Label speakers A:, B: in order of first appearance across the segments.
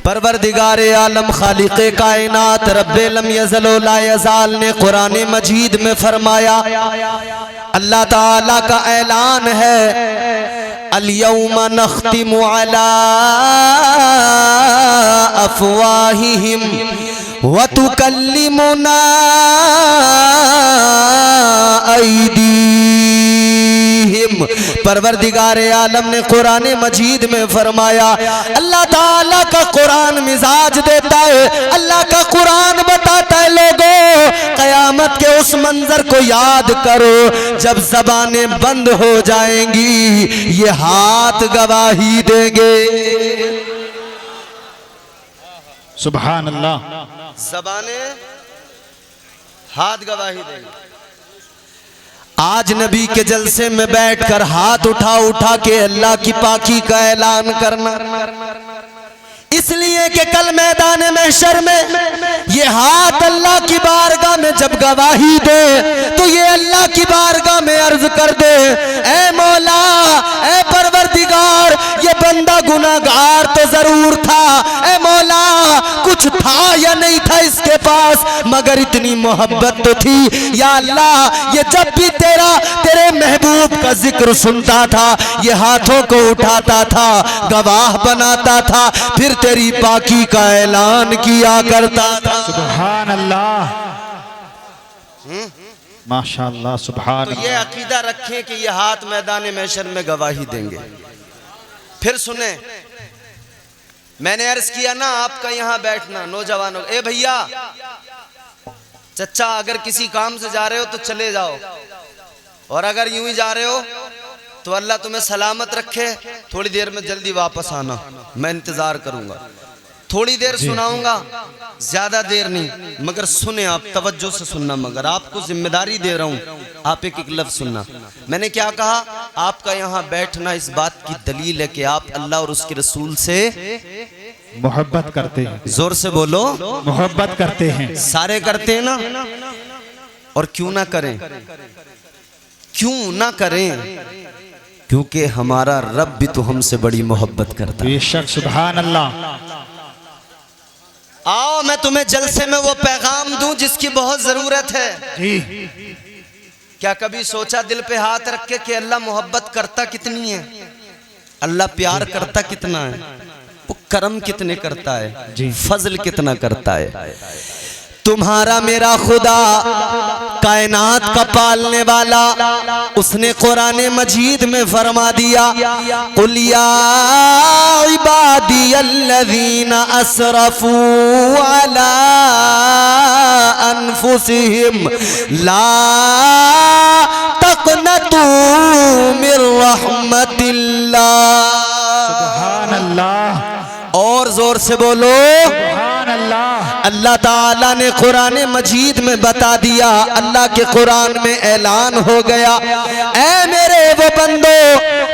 A: परवरदिगार आलम खालिक़े कायनात रब्बे लम यज़ल व ला यज़ाल ने कुरान मजीद में फरमाया, अल्लाह ताला का ऐलान है, अल यौमा नख्तिमु अला अफ़वाहिहिम व तुकल्लिमुना ऐदीहिम। परवरदिगार आलम ने कुरान मजीद में फरमाया, अल्लाह ताला का कुरान मिजाज देता है, अल्लाह का कुरान बताता है लोगों कयामत के उस मंजर को याद करो जब ज़बानें बंद हो जाएंगी, ये हाथ गवाही देंगे।
B: सुभान अल्लाह।
A: ज़बानें हाथ गवाही देंगे। आज नबी के जलसे में बैठकर हाथ उठा उठा के अल्लाह की पाकी का ऐलान करना, इसलिए कि कल मैदान महशर में ये हाथ अल्लाह की बारगाह में जब गवाही दे तो ये अल्लाह की बारगाह में अर्ज कर दे, ऐ मौला, ऐ परवरदिगार, ये बंदा गुनाहगार तो जरूर था, ऐ मौला कुछ था या नहीं था इसके पास, मगर इतनी मोहब्बत तो थी। या अल्लाह, ये जब भी तेरे महबूब का जिक्र सुनता था, ये हाथों को उठाता था, गवाह बनाता था, फिर तेरी पाकी का ऐलान किया करता था।
B: सुभान अल्लाह, माशाअल्लाह, सुभान।
A: तो ये अकीदा रखें कि ये हाथ मैदान महशर में गवाही देंगे। फिर सुने, मैंने अर्ज किया ना आपका यहाँ बैठना, नौजवानों, ए भैया चचा, अगर किसी काम से जा रहे हो तो चले जाओ, और अगर यूं ही जा रहे हो तो अल्लाह तुम्हें सलामत रखे, थोड़ी देर में जल्दी वापस आना, मैं इंतजार करूंगा। थोड़ी देर सुनाऊंगा, ज्यादा देर नहीं, मगर सुने आप, तवज्जो से सुनना, मगर आपको जिम्मेदारी दे रहा हूं, आप एक एक लफ्ज सुनना। मैंने क्या कहा, आपका यहाँ बैठना इस बात की दलील है कि आप अल्लाह और उसके रसूल से
B: मोहब्बत करते हैं।
A: जोर से बोलो,
B: मोहब्बत करते हैं।
A: सारे करते हैं ना, और क्यों ना करें, क्यों ना करें, क्योंकि हमारा रब भी तो हमसे बड़ी मोहब्बत करता है।
B: बेशक, सुभान अल्लाह।
A: आओ मैं तुम्हें जलसे में वो पैगाम दूं जिसकी बहुत जरूरत है।
B: जी।
A: क्या कभी सोचा दिल पे हाथ रख के कि अल्लाह मोहब्बत करता कितनी है, अल्लाह प्यार करता कितना है, वो करम कितने करता है,
B: जी,
A: फजल कितना करता है। तुम्हारा मेरा खुदा कायनात का पालने वाला, उसने कुरान मजीद में फरमा दिया, कुल या इबादियल्लज़ीना असरफू अला अनफुसिहिम ला तक़नतू मिर रहमतिल्लाह।
B: सुभान अल्लाह।
A: और जोर से बोलो,
B: सुभान अल्लाह।
A: अल्लाह ताला ने कुरान मजीद में बता दिया, अल्लाह के कुरान में ऐलान हो गया, ऐ मेरे वो बंदो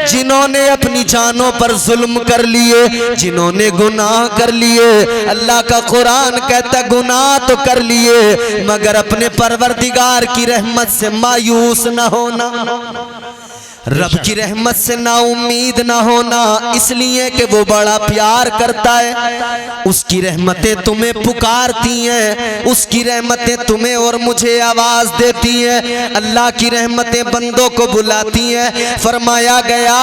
A: जिन्होंने अपनी जानों पर जुल्म कर लिए, जिन्होंने गुनाह कर लिए, अल्लाह का कुरान कहता गुनाह तो कर लिए, मगर अपने परवरदिगार की रहमत से मायूस न होना, रब की रहमत से ना उम्मीद ना होना, इसलिए कि वो बड़ा प्यार करता है। उसकी रहमतें तुम्हें पुकारती हैं, उसकी रहमतें तुम्हें और मुझे आवाज देती हैं, अल्लाह की रहमतें बंदों को बुलाती हैं। फरमाया गया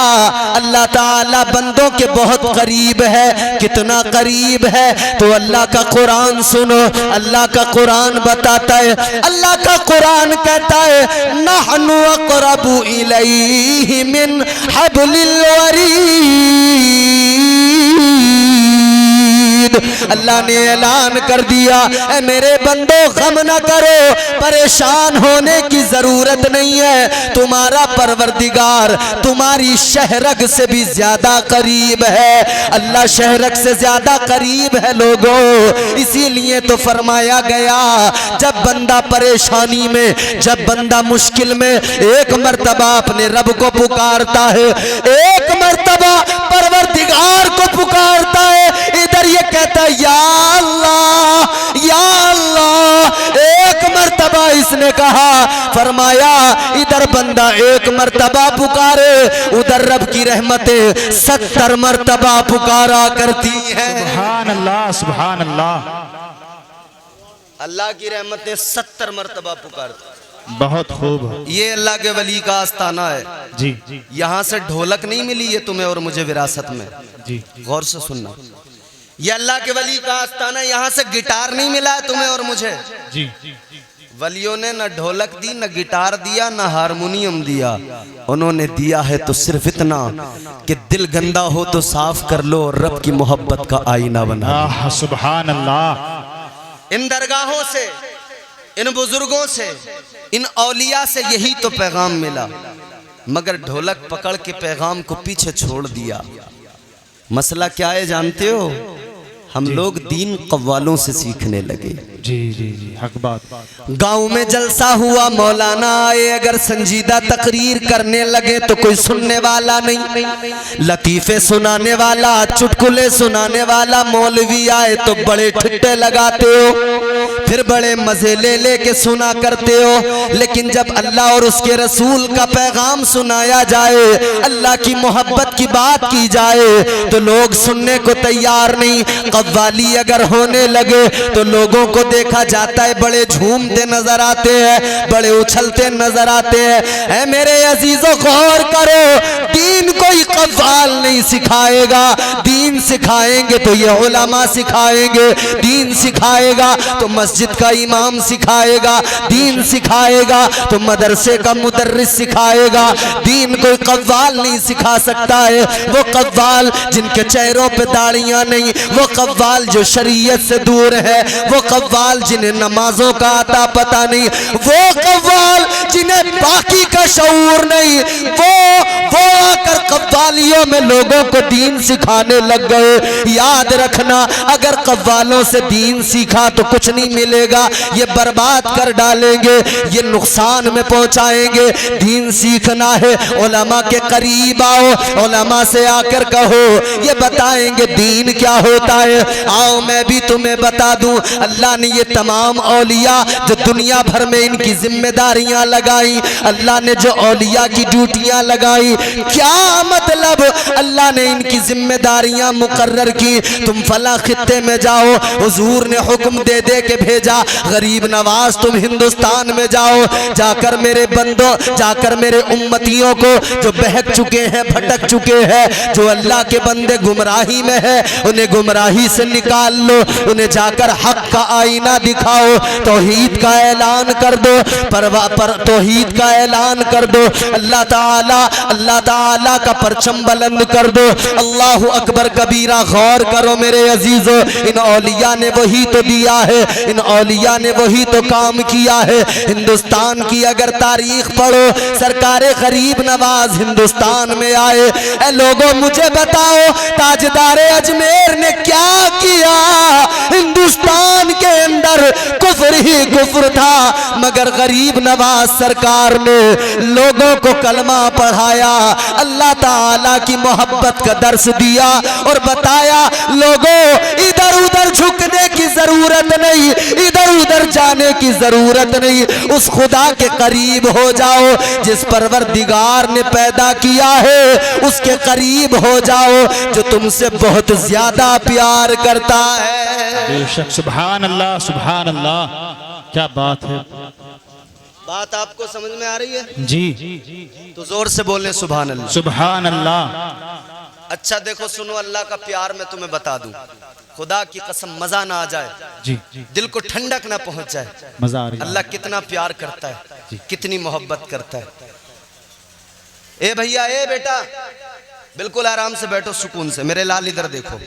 A: अल्लाह ताला बंदों के बहुत करीब है। कितना करीब है, तो अल्लाह का कुरान सुनो, अल्लाह का कुरान बताता है, अल्लाह का कुरान कहता है, नहनु अक़रबु इलैहि मिन हब्लिल वरीद। अल्लाह ने ऐलान कर दिया, ऐ मेरे बंदो गम न करो, परेशान होने की जरूरत नहीं है, तुम्हारा परवरदिगार तुम्हारी शहरग से भी ज्यादा करीब है। अल्लाह शहरग से ज्यादा करीब है लोगों, इसीलिए तो फरमाया गया जब बंदा परेशानी में, जब बंदा मुश्किल में एक मर्तबा अपने रब को पुकारता है, एक मर्तबा परवरदिगार को पुकारता है, इधर ये कहता है या अल्लाह या अल्लाह, एक मर्तबा इस इसने कहा, फरमाया इधर बंदा एक मर्तबा पुकारे, उधर रब की रहमतें 70 मर्तबा पुकारा करती हैं।
B: सुभान अल्लाह, सुभान अल्लाह।
A: अल्लाह की रहमतें 70 मर्तबा पुकारती।
B: बहुत खूब।
A: ये अल्लाह के वली का आस्थाना है
B: जी
A: यहाँ से ढोलक नहीं मिली है तुम्हें और मुझे विरासत में,
B: जी।
A: गौर से सुनना। ये अल्लाह के वली का आस्थाना है, यहाँ से गिटार नहीं मिला है तुम्हें और मुझे।
B: जी।
A: वलियों ने न ढोलक दी, न गिटार दिया, न हारमोनियम दिया। उन्होंने दिया है तो सिर्फ इतना कि दिल गंदा हो तो साफ कर लो और रब की मोहब्बत का आईना बना।
B: सुभान अल्लाह।
A: इन दरगाहों से, इन बुजुर्गों से, इन औलिया से यही तो पैगाम मिला, मगर ढोलक पकड़ के पैगाम को पीछे छोड़ दिया। मसला क्या है जानते हो? हम लोग दीन कव्वालों से सीखने लगे।
B: जी जी जी, हक बात।
A: गांव में जलसा हुआ, मौलाना आए, अगर संजीदा तकरीर करने लगे तो कोई सुनने वाला नहीं, लतीफे सुनाने वाला, चुटकुले सुनाने वाला मौलवी आए तो बड़े ठुट्टे लगाते हो, फिर बड़े मजे ले लेके सुना करते हो। लेकिन जब अल्लाह और उसके रसूल का पैगाम सुनाया जाए, अल्लाह की मोहब्बत की बात की जाए तो लोग सुनने को तैयार नहीं। कव्वाली अगर होने लगे तो लोगों को देखा जाता है बड़े झूमते नजर आते हैं, बड़े उछलते नजर आते हैं। ऐ मेरे अजीजों गौर करो, दीन कोई कव्वाल नहीं सिखाएगा, दीन सिखाएंगे तो ये उलमा सिखाएंगे, दीन सिखाएगा तो मस्जिद का इमाम सिखाएगा, दीन सिखाएगा तो मदरसे का मुदर्रिस सिखाएगा। दीन कोई कव्वाल नहीं सिखा सकता है। वो कव्वाल जिनके चेहरों पे दाढ़ियां नहीं, वो कव्वाल जो शरीयत से दूर है, वो कव्वाल जिन्हें नमाजों का आता पता नहीं, वो कव्वाल जिन्हें बाकी का शऊर नहीं, वो आकर कव्वालियों में लोगों को दीन सिखाने लग गए। याद रखना, अगर कव्वालों से दीन सीखा तो कुछ नहीं मिलेगा, ये बर्बाद कर डालेंगे, ये नुकसान में पहुंचाएंगे। दीन सीखना है, उलमा के करीब आओ, उलमा से आकर कहो, ये बताएंगे दीन क्या होता है। आओ मैं भी तुम्हें बता दूं, अल्लाह ने ये तमाम औलिया जो दुनिया भर में इनकी जिम्मेदारियां लगाई, अल्लाह ने जो औलिया की ड्यूटियां लगाई, क्या मतलब अल्लाह ने इनकी जिम्मेदारियां मुकर्रर की। तुम फला खित्ते में जाओ, हुजूर ने हुक्म दे दे के भेजा, गरीब नवाज तुम हिंदुस्तान में जाओ, जाकर मेरे बंदों, जाकर मेरे उम्मतियों को जो बहक चुके हैं, भटक चुके हैं, जो अल्लाह के बंदे गुमराही में है, उन्हें गुमराही से निकाल लो, उन्हें जाकर हक का आईना दिखाओ, तौहीद का ऐलान कर दो, पर तौहीद का ऐलान कर दो, अल्लाह ताला का परचम बुलंद कर दो। अल्लाहु अकबर कबीरा। गौर करो मेरे अजीजों, इन औलिया ने वही तो दिया है, इन औलिया ने वही तो काम किया है। हिंदुस्तान की अगर तारीख पढ़ो, सरकारे गरीब नवाज हिंदुस्तान में आए। ऐ लोगों मुझे बताओ, ताजदारे अजमेर ने क्या किया? हिंदुस्तान के अंदर कुफ्र ही कुफ्र था, मगर गरीब नवाज सरकार ने लोगों को कलमा पढ़ाया, अल्लाह ताला की मोहब्बत का दर्स दिया और बताया लोगों इधर उधर झुकने की जरूरत नहीं, इधर उधर जाने की जरूरत नहीं, उस खुदा के करीब हो जाओ जिस परवरदिगार ने पैदा किया है, उसके करीब हो जाओ जो तुमसे बहुत ज्यादा प्यार करता है।
B: बेशक। सुभान अल्लाह, सुभान अल्लाह, क्या बात है।
A: बात आपको समझ में आ रही है?
B: जी।
A: तो जोर से बोलें सुभान अल्लाह।
B: सुभान अल्लाह।
A: अच्छा देखो सुनो, अल्लाह का प्यार मैं तुम्हें बता दूं, खुदा की कसम मजा ना आ जाए,
B: जी,
A: दिल को ठंडक ना पहुंच जाए,
B: मजा आ रही है।
A: अल्लाह कितना प्यार करता है, कितनी मोहब्बत करता है। ए भैया, ए बेटा, बिल्कुल आराम से बैठो, सुकून से। मेरे लाल इधर देखो,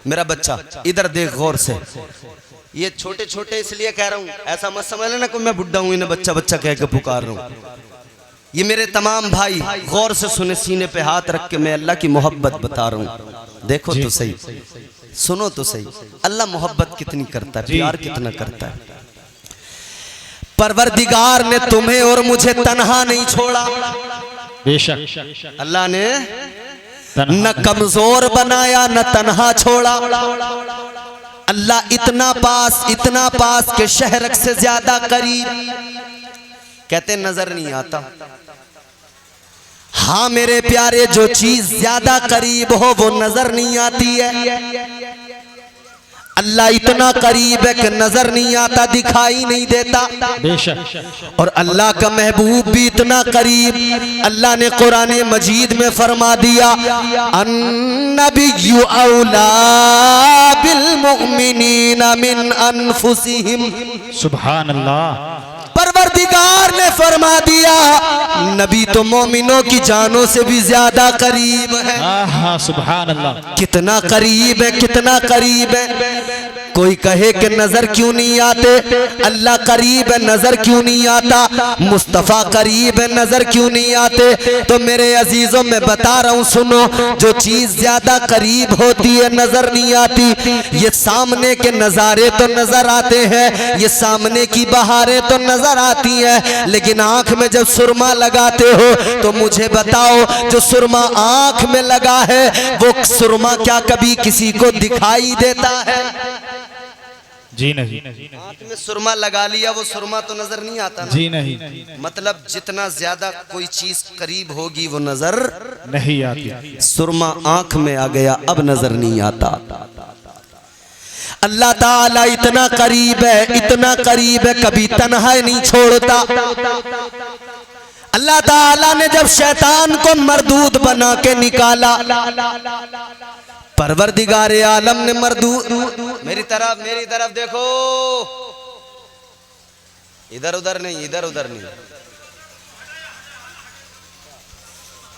A: मेरा बच्चा इधर देख गौर से। ये छोटे छोटे इसलिए कह रहा हूँ, ऐसा मत समझ लेना कि मैं बुड्ढा हूँ इन्हें बच्चा बच्चा कह के पुकार रहा हूँ। ये मेरे तमाम भाई गौर से सुने, सीने पे हाथ रख के मैं अल्लाह की मोहब्बत बता रहा हूँ। देखो तो सही, सुनो तो सही, अल्लाह मोहब्बत कितनी करता है, प्यार कितना करता है। परवरदिगार ने तुम्हें और मुझे तन्हा नहीं छोड़ा,
B: बेशक।
A: अल्लाह ने न कमजोर बनाया न तन्हा छोड़ा, अल्लाह इतना पास के शहरक से ज्यादा करीब। कहते नजर नहीं आता। हाँ मेरे प्यारे, जो चीज ज्यादा करीब हो वो नजर नहीं आती है। अल्लाह इतना करीब है कि नजर नहीं आता, दिखाई नहीं देता।
B: बेशक।
A: और अल्लाह का महबूब भी इतना करीब, अल्लाह ने कुरान मजीद में फरमा दिया, अन्नबिय्यु औला बिल मुमिनीना मिन अनफुसिहिम।
B: सुभान अल्लाह।
A: परवरदिगार ने फरमा दिया, नबी तो मोमिनों की जानों से भी ज्यादा करीब है।
B: हाँ सुभान अल्लाह।
A: कितना करीब है, कितना करीब है। कोई कहे कि नजर क्यों नहीं आते, अल्लाह करीब है नजर क्यों नहीं आता, मुस्तफ़ा करीब है नजर क्यों नहीं आते। तो मेरे अजीजों में बता रहा हूँ, सुनो, जो चीज ज्यादा करीब होती है नजर नहीं आती। ये सामने के नजारे तो नजर आते हैं, ये सामने की बहारें तो नजर आती हैं, लेकिन आंख में जब सुरमा लगाते हो तो मुझे बताओ, जो सुरमा आंख में लगा है वो सुरमा क्या कभी किसी को दिखाई देता है?
B: जी नहीं।
A: आंख में सुरमा लगा लिया, वो सुरमा तो नजर नहीं आता ना।
B: जी नहीं।
A: मतलब जितना ज्यादा कोई चीज करीब होगी वो नजर
B: नहीं आती।
A: सुरमा आंख में आ गया, अब नजर नहीं आता। अल्लाह ताला इतना करीब है, इतना करीब है, कभी तन्हा नहीं छोड़ता। अल्लाह ताला ने जब शैतान को मरदूद बना के निकाला, परवरदिगार आलम ने मरदूद, मेरी तरफ देखो, इधर उधर नहीं, इधर उधर नहीं।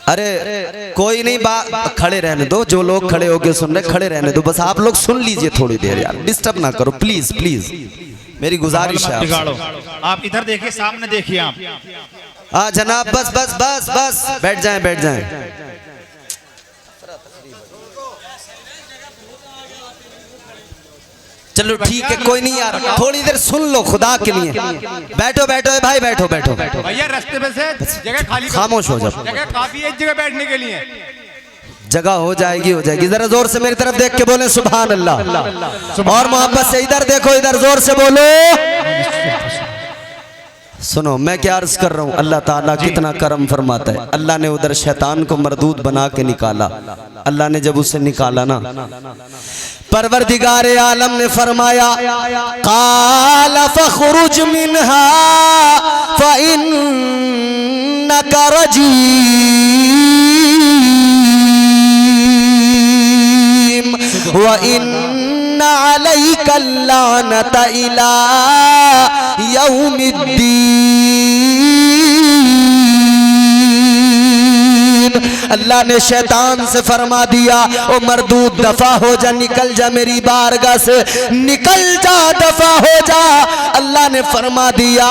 A: अरे कोई नहीं, खड़े रहने दो, जो लोग खड़े होके सुन रहे खड़े रहने दो, बस आप लोग सुन लीजिए थोड़ी देर यार, डिस्टर्ब ना करो प्लीज प्लीज, मेरी गुजारिश है आपसे।
B: आप इधर देखिए, सामने देखिए आप।
A: हाँ जनाब, बस बस बस बस, बैठ जाएं बैठ जाएं। चलो ठीक है, कोई नहीं यार, थोड़ी देर सुन लो खुदा के लिए। बैठो बैठो भाई, बैठो बैठो बैठो
C: भैया, रास्ते में से जगह खाली,
A: खामोश हो जाओ,
C: जगह काफी है इस जगह बैठने के लिए।
A: जगह हो जाएगी हो जाएगी। जरा जोर से मेरी तरफ देख के बोले सुभान अल्लाह, और मोहब्बत से इधर देखो, इधर जोर से बोलो। सुनो मैं क्या अर्ज कर रहा हूँ, अल्लाह ताला कितना करम फरमाता है। अल्लाह ने उधर शैतान को मरदूद बना के निकाला। अल्लाह ने जब उसे निकाला ना, परवरदिगार आलम ने फरमाया, काला फखरुज मिनहा फइन्नका रजीम व इन्ना अलैका लानता इला यौमिद्दीन। अल्लाह ने शैतान से फरमा दिया, ओ मरदूद दफा हो जा, निकल जा मेरी बारगाह से, निकल जा, दफा हो जा। अल्लाह ने फरमा दिया,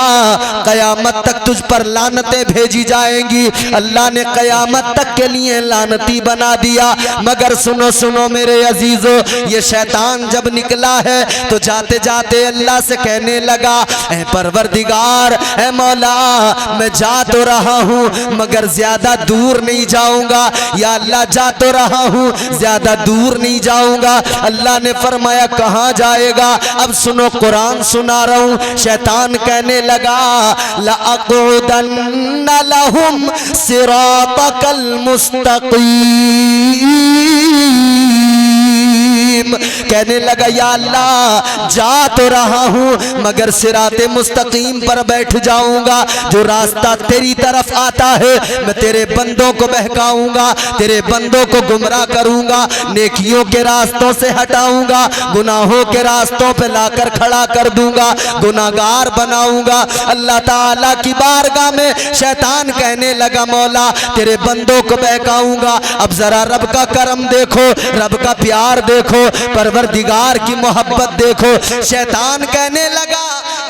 A: कयामत तक तुझ पर लानतें भेजी जाएंगी। अल्लाह ने कयामत तक के लिए लानती बना दिया। मगर सुनो सुनो मेरे अजीजों, ये शैतान जब निकला है तो जाते जाते अल्लाह से कहने लगा, ऐ परवरदिगार, ऐ मौला, मैं जा तो रहा हूँ मगर ज्यादा दूर नहीं जाऊंगा। या अल्लाह, जा तो रहा हूँ ज्यादा दूर नहीं जाऊंगा। अल्लाह ने फरमाया, कहाँ जाएगा? अब सुनो, कुरान सुना रहा हूँ। शैतान कहने लगा, लअक़उदन्न लहुम सिरातकल मुस्तक़ीम। कहने लगा, या अल्लाह, जा तो रहा हूँ मगर सिराते मुस्तकीम पर बैठ जाऊंगा। जो रास्ता तेरी तरफ आता है मैं तेरे बंदों को बहकाऊंगा, तेरे बंदों को गुमराह करूंगा, नेकियों के रास्तों से हटाऊंगा, गुनाहों के रास्तों पे लाकर खड़ा कर दूंगा, गुनाहगार बनाऊंगा। अल्लाह ताला की बारगाह में शैतान कहने लगा, मौला, तेरे बंदों को बहकाऊंगा। अब जरा रब का करम देखो, रब का प्यार देखो, परवरदिगार की मोहब्बत देखो। शैतान कहने लगा,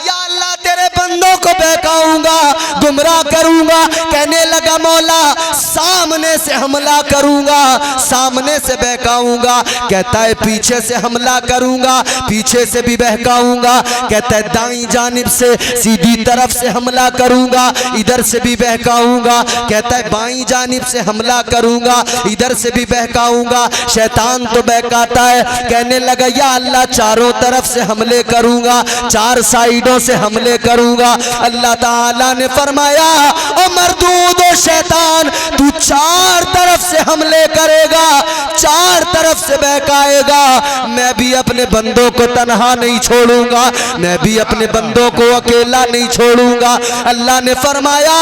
A: या अल्लाह, तेरे बंदे बंदों को बहकाऊंगा, गुमराह करूंगा। कहने लगा मौला सामने से हमला करूंगा, सामने से बहकाऊंगा। कहता है पीछे से हमला करूंगा, पीछे से भी बहकाऊंगा। कहता है दाईं जानिब से सीधी तरफ से हमला करूंगा, इधर से भी बहकाऊंगा। कहता है बाईं जानिब से हमला करूंगा, इधर से भी बहकाऊंगा। शैतान तो बहकाता है। कहने लगा या अल्लाह चारों तरफ से हमले करूंगा, चार साइडों से हमले करूंगा। अल्लाह ताला ने फरमाया ओ मरदूद ओ शैतान, तू चार तरफ से हमले करेगा, चार तरफ से बहकाएगा। मैं भी अपने बंदों को तन्हा नहीं छोड़ूंगा, मैं भी अपने बंदों को अकेला नहीं छोड़ूंगा। अल्लाह ने फरमाया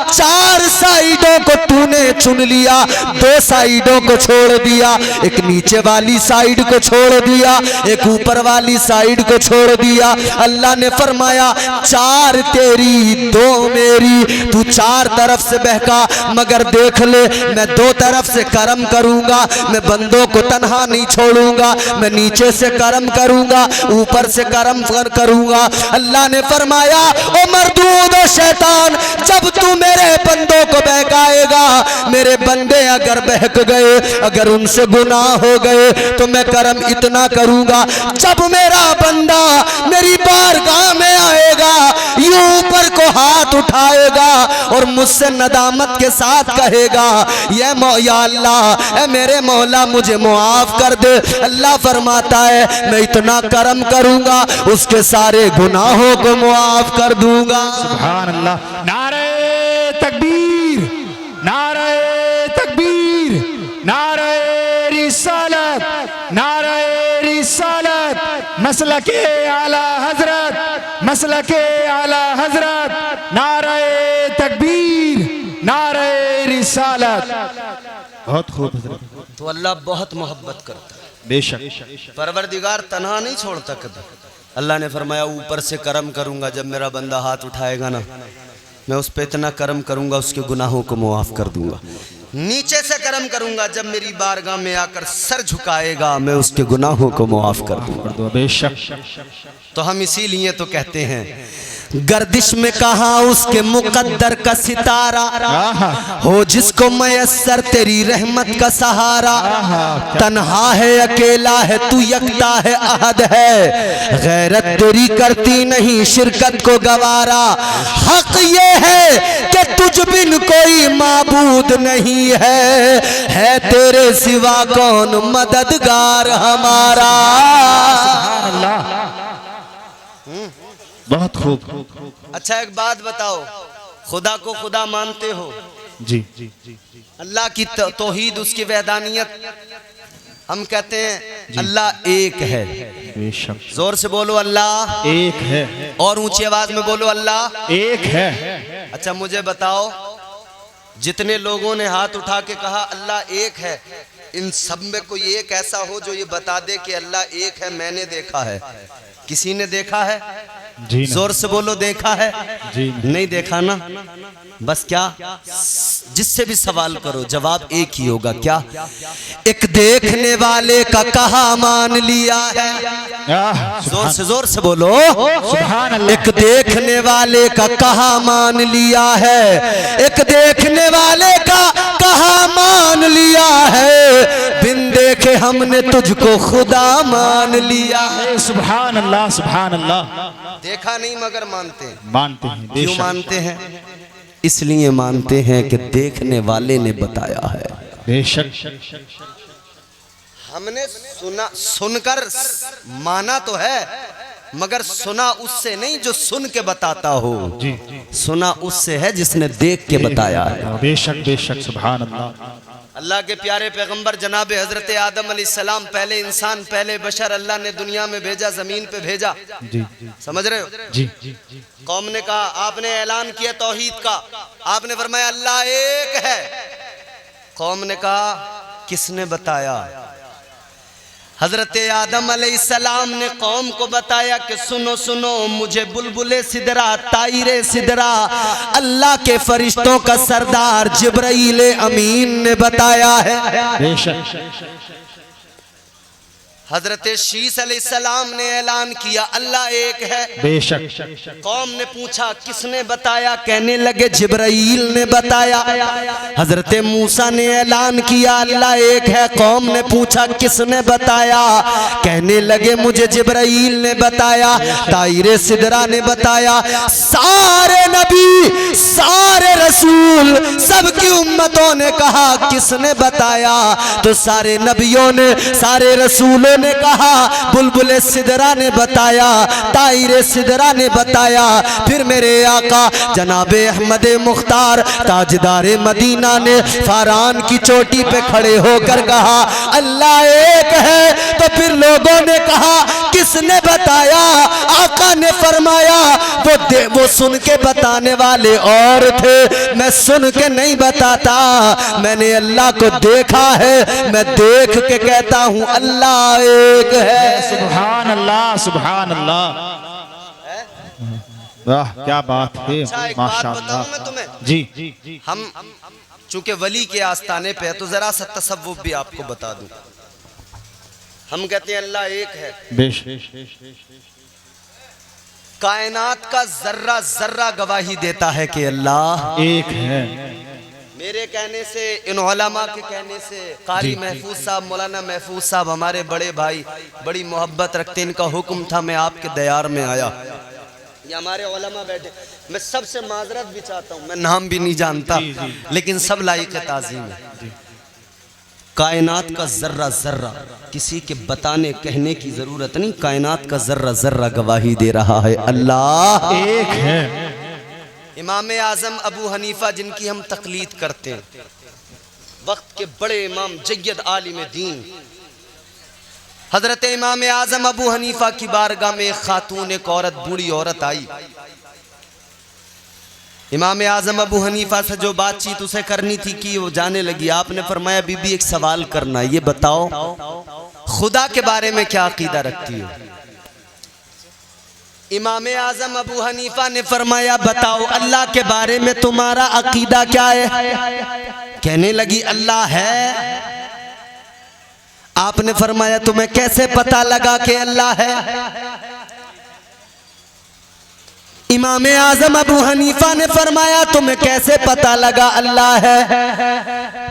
A: चार साइडों को तूने चुन लिया, दो साइडों को छोड़ दिया। एक नीचे वाली साइड को छोड़ दिया, एक ऊपर वाली साइड को छोड़ दिया। अल्लाह ने फरमाया चार तेरी दो मेरी, तू चार तरफ से बहका, मगर देख ले मैं दो तरफ से करम करूंगा। मैं बंदों को तन्हा नहीं छोड़ूंगा, मैं नीचे से करम करूंगा, ऊपर से करम करूंगा। अल्लाह ने फरमाया ओ मरदूद ओ शैतान, जब तू मेरे बंदों को बहकाएगा, मेरे बंदे अगर बहक गए, अगर उनसे गुनाह हो गए, तो मैं करम इतना करूंगा, जब मेरा बंदा मेरी बारगाह में आएगा, यूं ऊपर को हाथ उठाएगा और मुझसे नदामत के साथ कहेगा या अल्लाह ए मेरे मौला मुझे मुआफ कर दे। अल्लाह फरमाता है मैं इतना करम करूंगा, उसके सारे गुनाहों को मुआफ कर दूंगा।
B: सुभान अल्लाह। नारे तकबीर, नारे तकबीर, नारे रिसालत, नारे रिसालत, मसलके आला हजरत, मसलके आला हजरत, नारे तकबीर, नारे रिसालत। बहुत खूब हजरत।
A: तो अल्लाह बहुत मोहब्बत करता है,
B: बेशक।
A: परवरदिगार तन्हा नहीं छोड़ता कभी। अल्लाह ने फरमाया ऊपर से करम करूंगा, जब मेरा बंदा हाथ उठाएगा ना, मैं उस पर इतना करम करूंगा उसके गुनाहों को मुआफ कर दूंगा। नीचे से करम करूंगा, जब मेरी बारगाह में आकर सर झुकाएगा, मैं उसके गुनाहों को मुआफ कर दूंगा।
B: बेशक।
A: तो हम इसीलिए तो कहते हैं गर्दिश में कहा उसके मुकद्दर का सितारा, हो जिसको मयस्सर तेरी रहमत का सहारा। तन्हा है अकेला है तू यकता है अहद है, गैरत तेरी करती नहीं शिरकत को गवारा। हक ये है कि तुझ बिन कोई माबूद नहीं है तेरे सिवा कौन मददगार हमारा।
B: बहुत खूब।
A: अच्छा एक बात बताओ, खुदा को खुदा मानते हो?
B: जी।
A: अल्लाह की तौहीद, उसकी वहदानियत, हम कहते हैं अल्लाह एक है।
B: बेशक।
A: जोर से बोलो अल्लाह
B: एक है,
A: और ऊंची आवाज में बोलो अल्लाह
B: एक है।
A: अच्छा मुझे बताओ, जितने लोगों ने हाथ उठा के कहा अल्लाह एक है, इन सब में कोई एक ऐसा हो जो ये बता दे कि अल्लाह एक है? मैंने देखा है। किसी ने देखा है?
B: जी
A: जोर से बोलो देखा है?
B: जी
A: नहीं देखा ना? बस क्या, जिससे भी सवाल करो जवाब एक ही होगा। क्या? एक देखने वाले का कहा मान लिया है। जोर से बोलो
B: सुभान अल्लाह।
A: एक देखने वाले का कहा मान लिया है, एक देखने वाले का कहा मान लिया है, बिन देखे हमने तुझको खुदा मान लिया है।
B: सुभान अल्लाह, सुभान अल्लाह।
A: देखा नहीं मगर मानते हैं।
B: मानते हैं।
A: क्यों मानते हैं? इसलिए मानते हैं कि देखने वाले ने बताया है।
B: बेशक।
A: हमने सुना, सुनकर माना तो है, मगर सुना उससे नहीं जो सुन के बताता हो।
B: जी।
A: सुना उससे है जिसने देख के बताया है।
B: बेशक बेशक। सुभान अल्लाह।
A: अल्लाह के प्यारे पैगंबर जनाब हजरत आदम अलैहिस्सलाम, पहले इंसान, पहले बशर अल्लाह ने दुनिया में भेजा, जमीन पे भेजा।
B: जी।
A: समझ रहे हो?
B: जी।
A: कौम ने कहा, आपने ऐलान किया तौहीद का, आपने फरमाया अल्लाह एक है। कौम ने कहा किसने बताया? हजरत आदम अलैहिस्सलाम ने कौम को बताया कि सुनो सुनो, मुझे बुलबुले सिदरा, तायरे सिदरा, अल्लाह के फरिश्तों का सरदार जिब्राइल अमीन ने बताया है।
B: बेशक।
A: हजरत शीस अलैहिस्सलाम ने ऐलान किया अल्लाह एक है।
B: बेशक।
A: कौम ने पूछा किसने बताया, कहने लगे जिब्राईल ने बताया। हजरत मूसा ने ऐलान किया अल्लाह एक है। कौम ने पूछा किसने बताया, कहने लगे मुझे जिब्राईल ने बताया। ताइरे सिदरा ने बताया। सारे नबी, सारे रसूल, सबकी उम्मतों ने कहा किसने बताया, तो सारे नबियों ने, सारे रसूलों ने कहा बुलबुल सिदरा ने बताया, ताइरे सिदरा ने बताया। फिर मेरे आका जनाबे अहमद मुख्तार ताजदार मदीना ने फारान की चोटी पे खड़े होकर कहा अल्लाह एक है। तो फिर लोगों ने कहा किसने बताया, आका ने फरमाया वो सुन के बताने वाले और थे, मैं सुन के नहीं बताता, मैंने अल्लाह को देखा है, मैं देख के कहता हूं अल्लाह एक है।
B: सुभान अल्लाह, सुभान अल्लाह। वाह क्या बात है,
A: अच्छा एक बात
B: माशाअल्लाह।
A: बताऊं मैं तुम्हें,
B: जी।
A: हम चूंकि वली के आस्थाने पे है तो जरा सा तसव्वुफ भी आपको बता दूं। हम कहते हैं अल्लाह एक है।
B: बेशक।
A: कायनात का जर्रा जर्रा गवाही देता है कि अल्लाह
B: एक है।
A: मेरे कहने से, इन उलमा के कहने से, कारी महफूज साहब, मौलाना महफूज साहब हमारे बड़े भाई, बड़ी मोहब्बत रखते, इनका हुक्म था मैं आपके दयार में आया। ये हमारे उलमा बैठे, मैं सबसे माजरत भी चाहता हूँ, मैं नाम भी नहीं जानता, लेकिन सब लायक ताज़ीम है। कायनात का जर्रा जर्रा, किसी के बताने कहने की जरूरत नहीं, कायनात का जर्रा जर्रा गवाही दे रहा है अल्लाह
B: एक है।
A: इमाम आजम अबू हनीफा जिनकी हम तकलीद करते हैं, वक्त के बड़े इमाम जय्यद आलिम दीन, हजरत इमाम आजम अबू हनीफा की बारगाह में एक खातून, एक औरत, बूढ़ी औरत आई। इमाम आजम अबू हनीफा से जो बातचीत उसे करनी थी कि वो जाने लगी। आपने फरमाया बीबी एक सवाल करना, ये बताओ खुदा के बारे में क्या अकीदा रखती हो। इमाम आजम अबू हनीफा ने फरमाया बताओ अल्लाह के बारे में तुम्हारा अकीदा क्या है। कहने लगी अल्लाह है। आपने फरमाया तुम्हें कैसे पता लगा कि अल्लाह है। इमाम आजम अबू हनीफा ने फरमाया तुम्हें कैसे पता लगा अल्लाह है।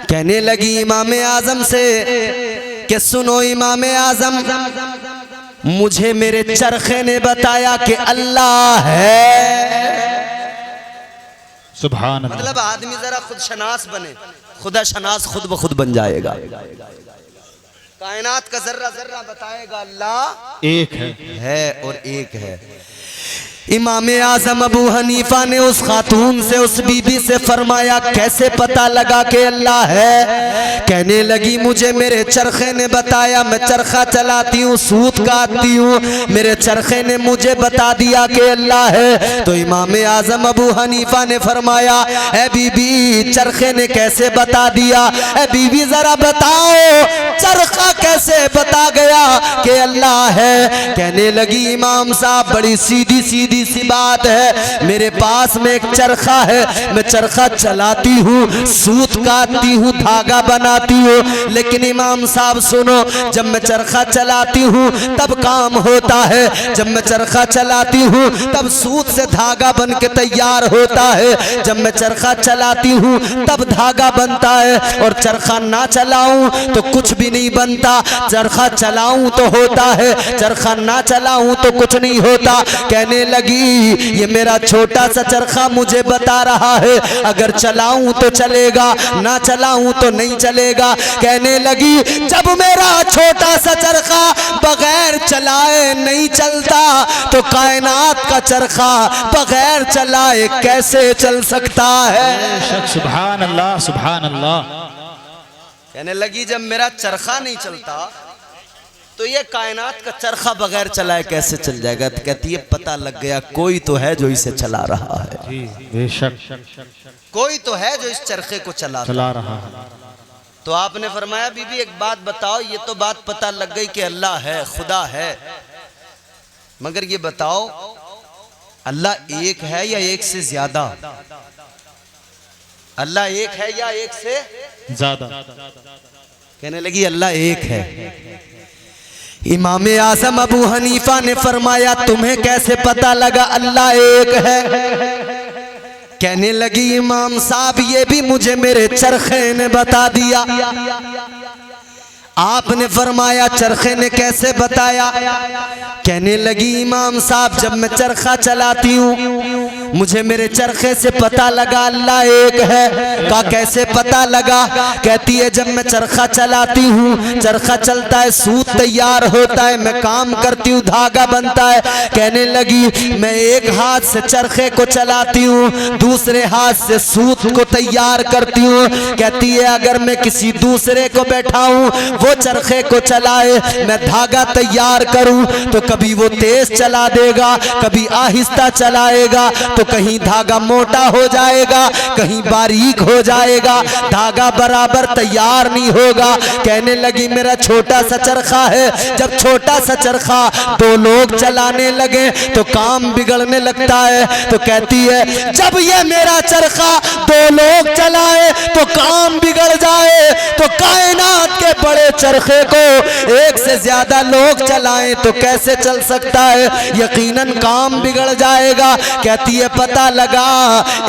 A: कहने लगी इमाम आजम से कि सुनो इमाम आजम, मुझे मेरे चरखे ने बताया कि अल्लाह है।
B: सुभान अल्लाह।
A: मतलब आदमी जरा खुद शनास बने, खुदा शनास खुद ब खुद बन जाएगा। कायनात का जर्रा जर्रा बताएगा अल्लाह
B: एक
A: है और एक है। इमाम आजम अबू हनीफा ने उस खातून से, उस बीबी से फरमाया कैसे पता लगा कि अल्लाह है। कहने लगी मुझे मेरे चरखे ने बताया, मैं चरखा चलाती हूँ, सूत काटती हूँ, मेरे चरखे ने मुझे बता दिया कि अल्लाह है। तो इमाम आजम अबू हनीफा ने फरमाया ए बीबी चरखे ने कैसे बता दिया, ए बीबी जरा बताओ चरखा कैसे बता गया कि अल्लाह है। कहने लगी इमाम साहब बड़ी सीधी सीधी सी बात है, मेरे पास में एक चरखा है, मैं चरखा चलाती हूँ, सूत काटती हूँ, धागा बनाती हूँ। लेकिन इमाम साहब सुनो, जब मैं चरखा चलाती हूँ तब काम होता है, जब मैं चरखा चलाती हूँ तब सूत से धागा बन के तैयार होता है, जब मैं चरखा चलाती हूँ तब धागा बनता है, और चरखा ना चलाऊं तो कुछ भी नहीं बनता। चरखा चलाऊं तो होता है, चरखा ना चलाऊं तो कुछ नहीं होता। कहने लगी ये मेरा छोटा सा चरखा मुझे बता रहा है, अगर चलाऊं तो चलेगा, ना चलाऊं तो नहीं चलेगा। कहने लगी जब मेरा छोटा सा चरखा बगैर चलाए नहीं चलता तो कायनात का चरखा बगैर चलाए कैसे चल सकता है।
B: सुभान अल्लाह, सुभान अल्लाह।
A: कहने लगी जब मेरा चरखा नहीं चलता तो ये कायनात का चरखा बगैर चलाए कैसे चल जाएगा। तो कहती है पता लग गया, कोई तो है जो इसे चला रहा है,
B: बेशक
A: कोई तो है जो इस चरखे को चला
B: रहा है।
A: तो आपने फरमाया बीबी एक बात बताओ, ये तो बात पता लग गई कि अल्लाह है, खुदा है, मगर ये बताओ अल्लाह एक है या एक से ज्यादा? अल्लाह एक है या एक से
B: ज्यादा?
A: कहने लगी अल्लाह एक है। इमाम आज़म अबू हनीफा ने फरमाया तुम्हें कैसे पता लगा अल्लाह एक है? कहने लगी इमाम साहब ये भी मुझे मेरे चरखे ने बता दिया। आपने फरमाया चरखे ने कैसे बताया? कहने लगी इमाम साहब जब मैं चरखा चलाती हूँ मुझे मेरे चरखे से पता लगा अल्लाह एक है। का कैसे पता लगा? कहती है जब मैं चरखा चलाती हूँ, चरखा चलता है, सूत तैयार होता है, मैं काम करती हूँ, धागा बनता है। कहने लगी मैं एक हाथ से चरखे को चलाती हूँ, दूसरे हाथ से सूत को तैयार करती हूँ। कहती है अगर मैं किसी दूसरे को बैठाऊं वो चरखे को चलाए, मैं धागा तैयार करूं तो कभी वो तेज चला देगा, कभी आहिस्ता चलाएगा, तो कहीं धागा मोटा हो जाएगा, कहीं बारीक हो जाएगा, धागा बराबर तैयार नहीं होगा। कहने लगी मेरा छोटा सा चरखा है, जब छोटा सा चरखा दो लोग चलाने लगे तो काम बिगड़ने लगता है। तो कहती है जब ये मेरा चरखा दो लोग चलाए तो काम बिगड़ जाए, तो कायनात के बड़े चरखे को एक से ज्यादा लोग चलाएं तो कैसे चल सकता है? यकीनन काम बिगड़ जाएगा। कहती है पता लगा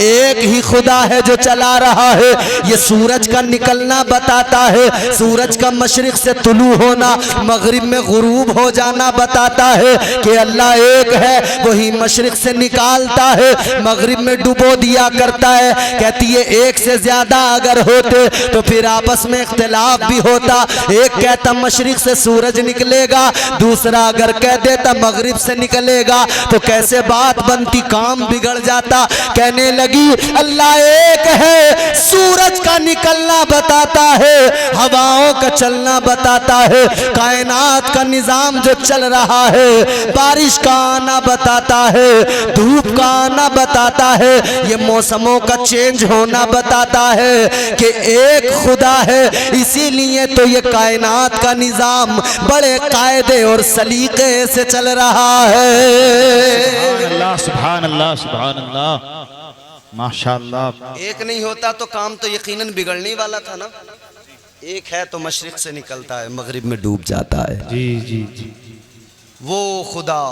A: एक ही खुदा है जो चला रहा है। ये सूरज का निकलना बताता है, सूरज का मशरिक से तुलू होना, मगरिब में गुरूब हो जाना बताता है कि अल्लाह एक है। वही मशरिक से निकालता है, मगरिब में डुबो दिया करता है। कहती है एक से ज्यादा अगर होते तो फिर आपस में इख्तिलाफ भी होता। एक कहता मशरिक से सूरज निकलेगा, दूसरा अगर कह देता मगरिब से निकलेगा, तो कैसे बात बनती, काम बिगड़ जाता। कहने लगी अल्लाह एक है, सूरज का निकलना बताता है, हवाओं का चलना बताता है, कायनात का निजाम जो चल रहा है, बारिश का आना बताता है, धूप का आना बताता है, ये मौसमों का चेंज होना बताता है कि एक खुदा है। इसीलिए तो ये कायनात का निजाम बड़े कायदे और सलीके से चल रहा है।
B: सुभान अल्लाह, सुभान अल्लाह, माशाअल्लाह।
A: एक नहीं होता तो काम तो यकीनन बिगड़ने वाला था ना। एक है तो मशरिक से निकलता है, मगरिब में डूब जाता है।
B: जी जी जी।
A: वो खुदा,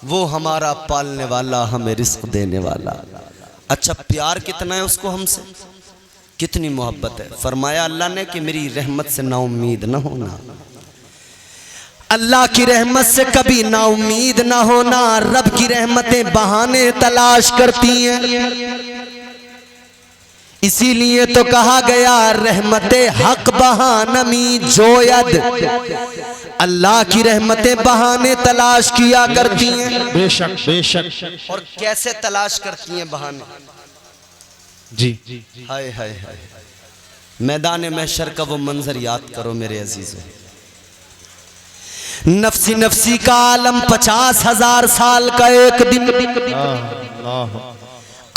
A: वो हमारा पालने वाला, हमें रिस्क देने वाला। अच्छा प्यार कितना है उसको हमसे, कितनी मोहब्बत है। फरमाया अल्लाह ने कि मेरी रहमत से नाउम्मीद ना होना, अल्लाह की रहमत से कभी नाउम्मीद ना होना। रब की रहमतें बहाने तलाश करती हैं, इसीलिए तो कहा गया रहमते हक बहानमी जोयद। अल्लाह की रहमतें बहाने तलाश किया करती हैं।
B: बेशक बेशक।
A: और कैसे तलाश करती हैं बहाने?
B: जी।
A: हाय हाय हाय, मैदान महशर का वो मंजर याद करो मेरे अजीजों। नफसी नफसी का आलम 50,000 साल का एक दिन।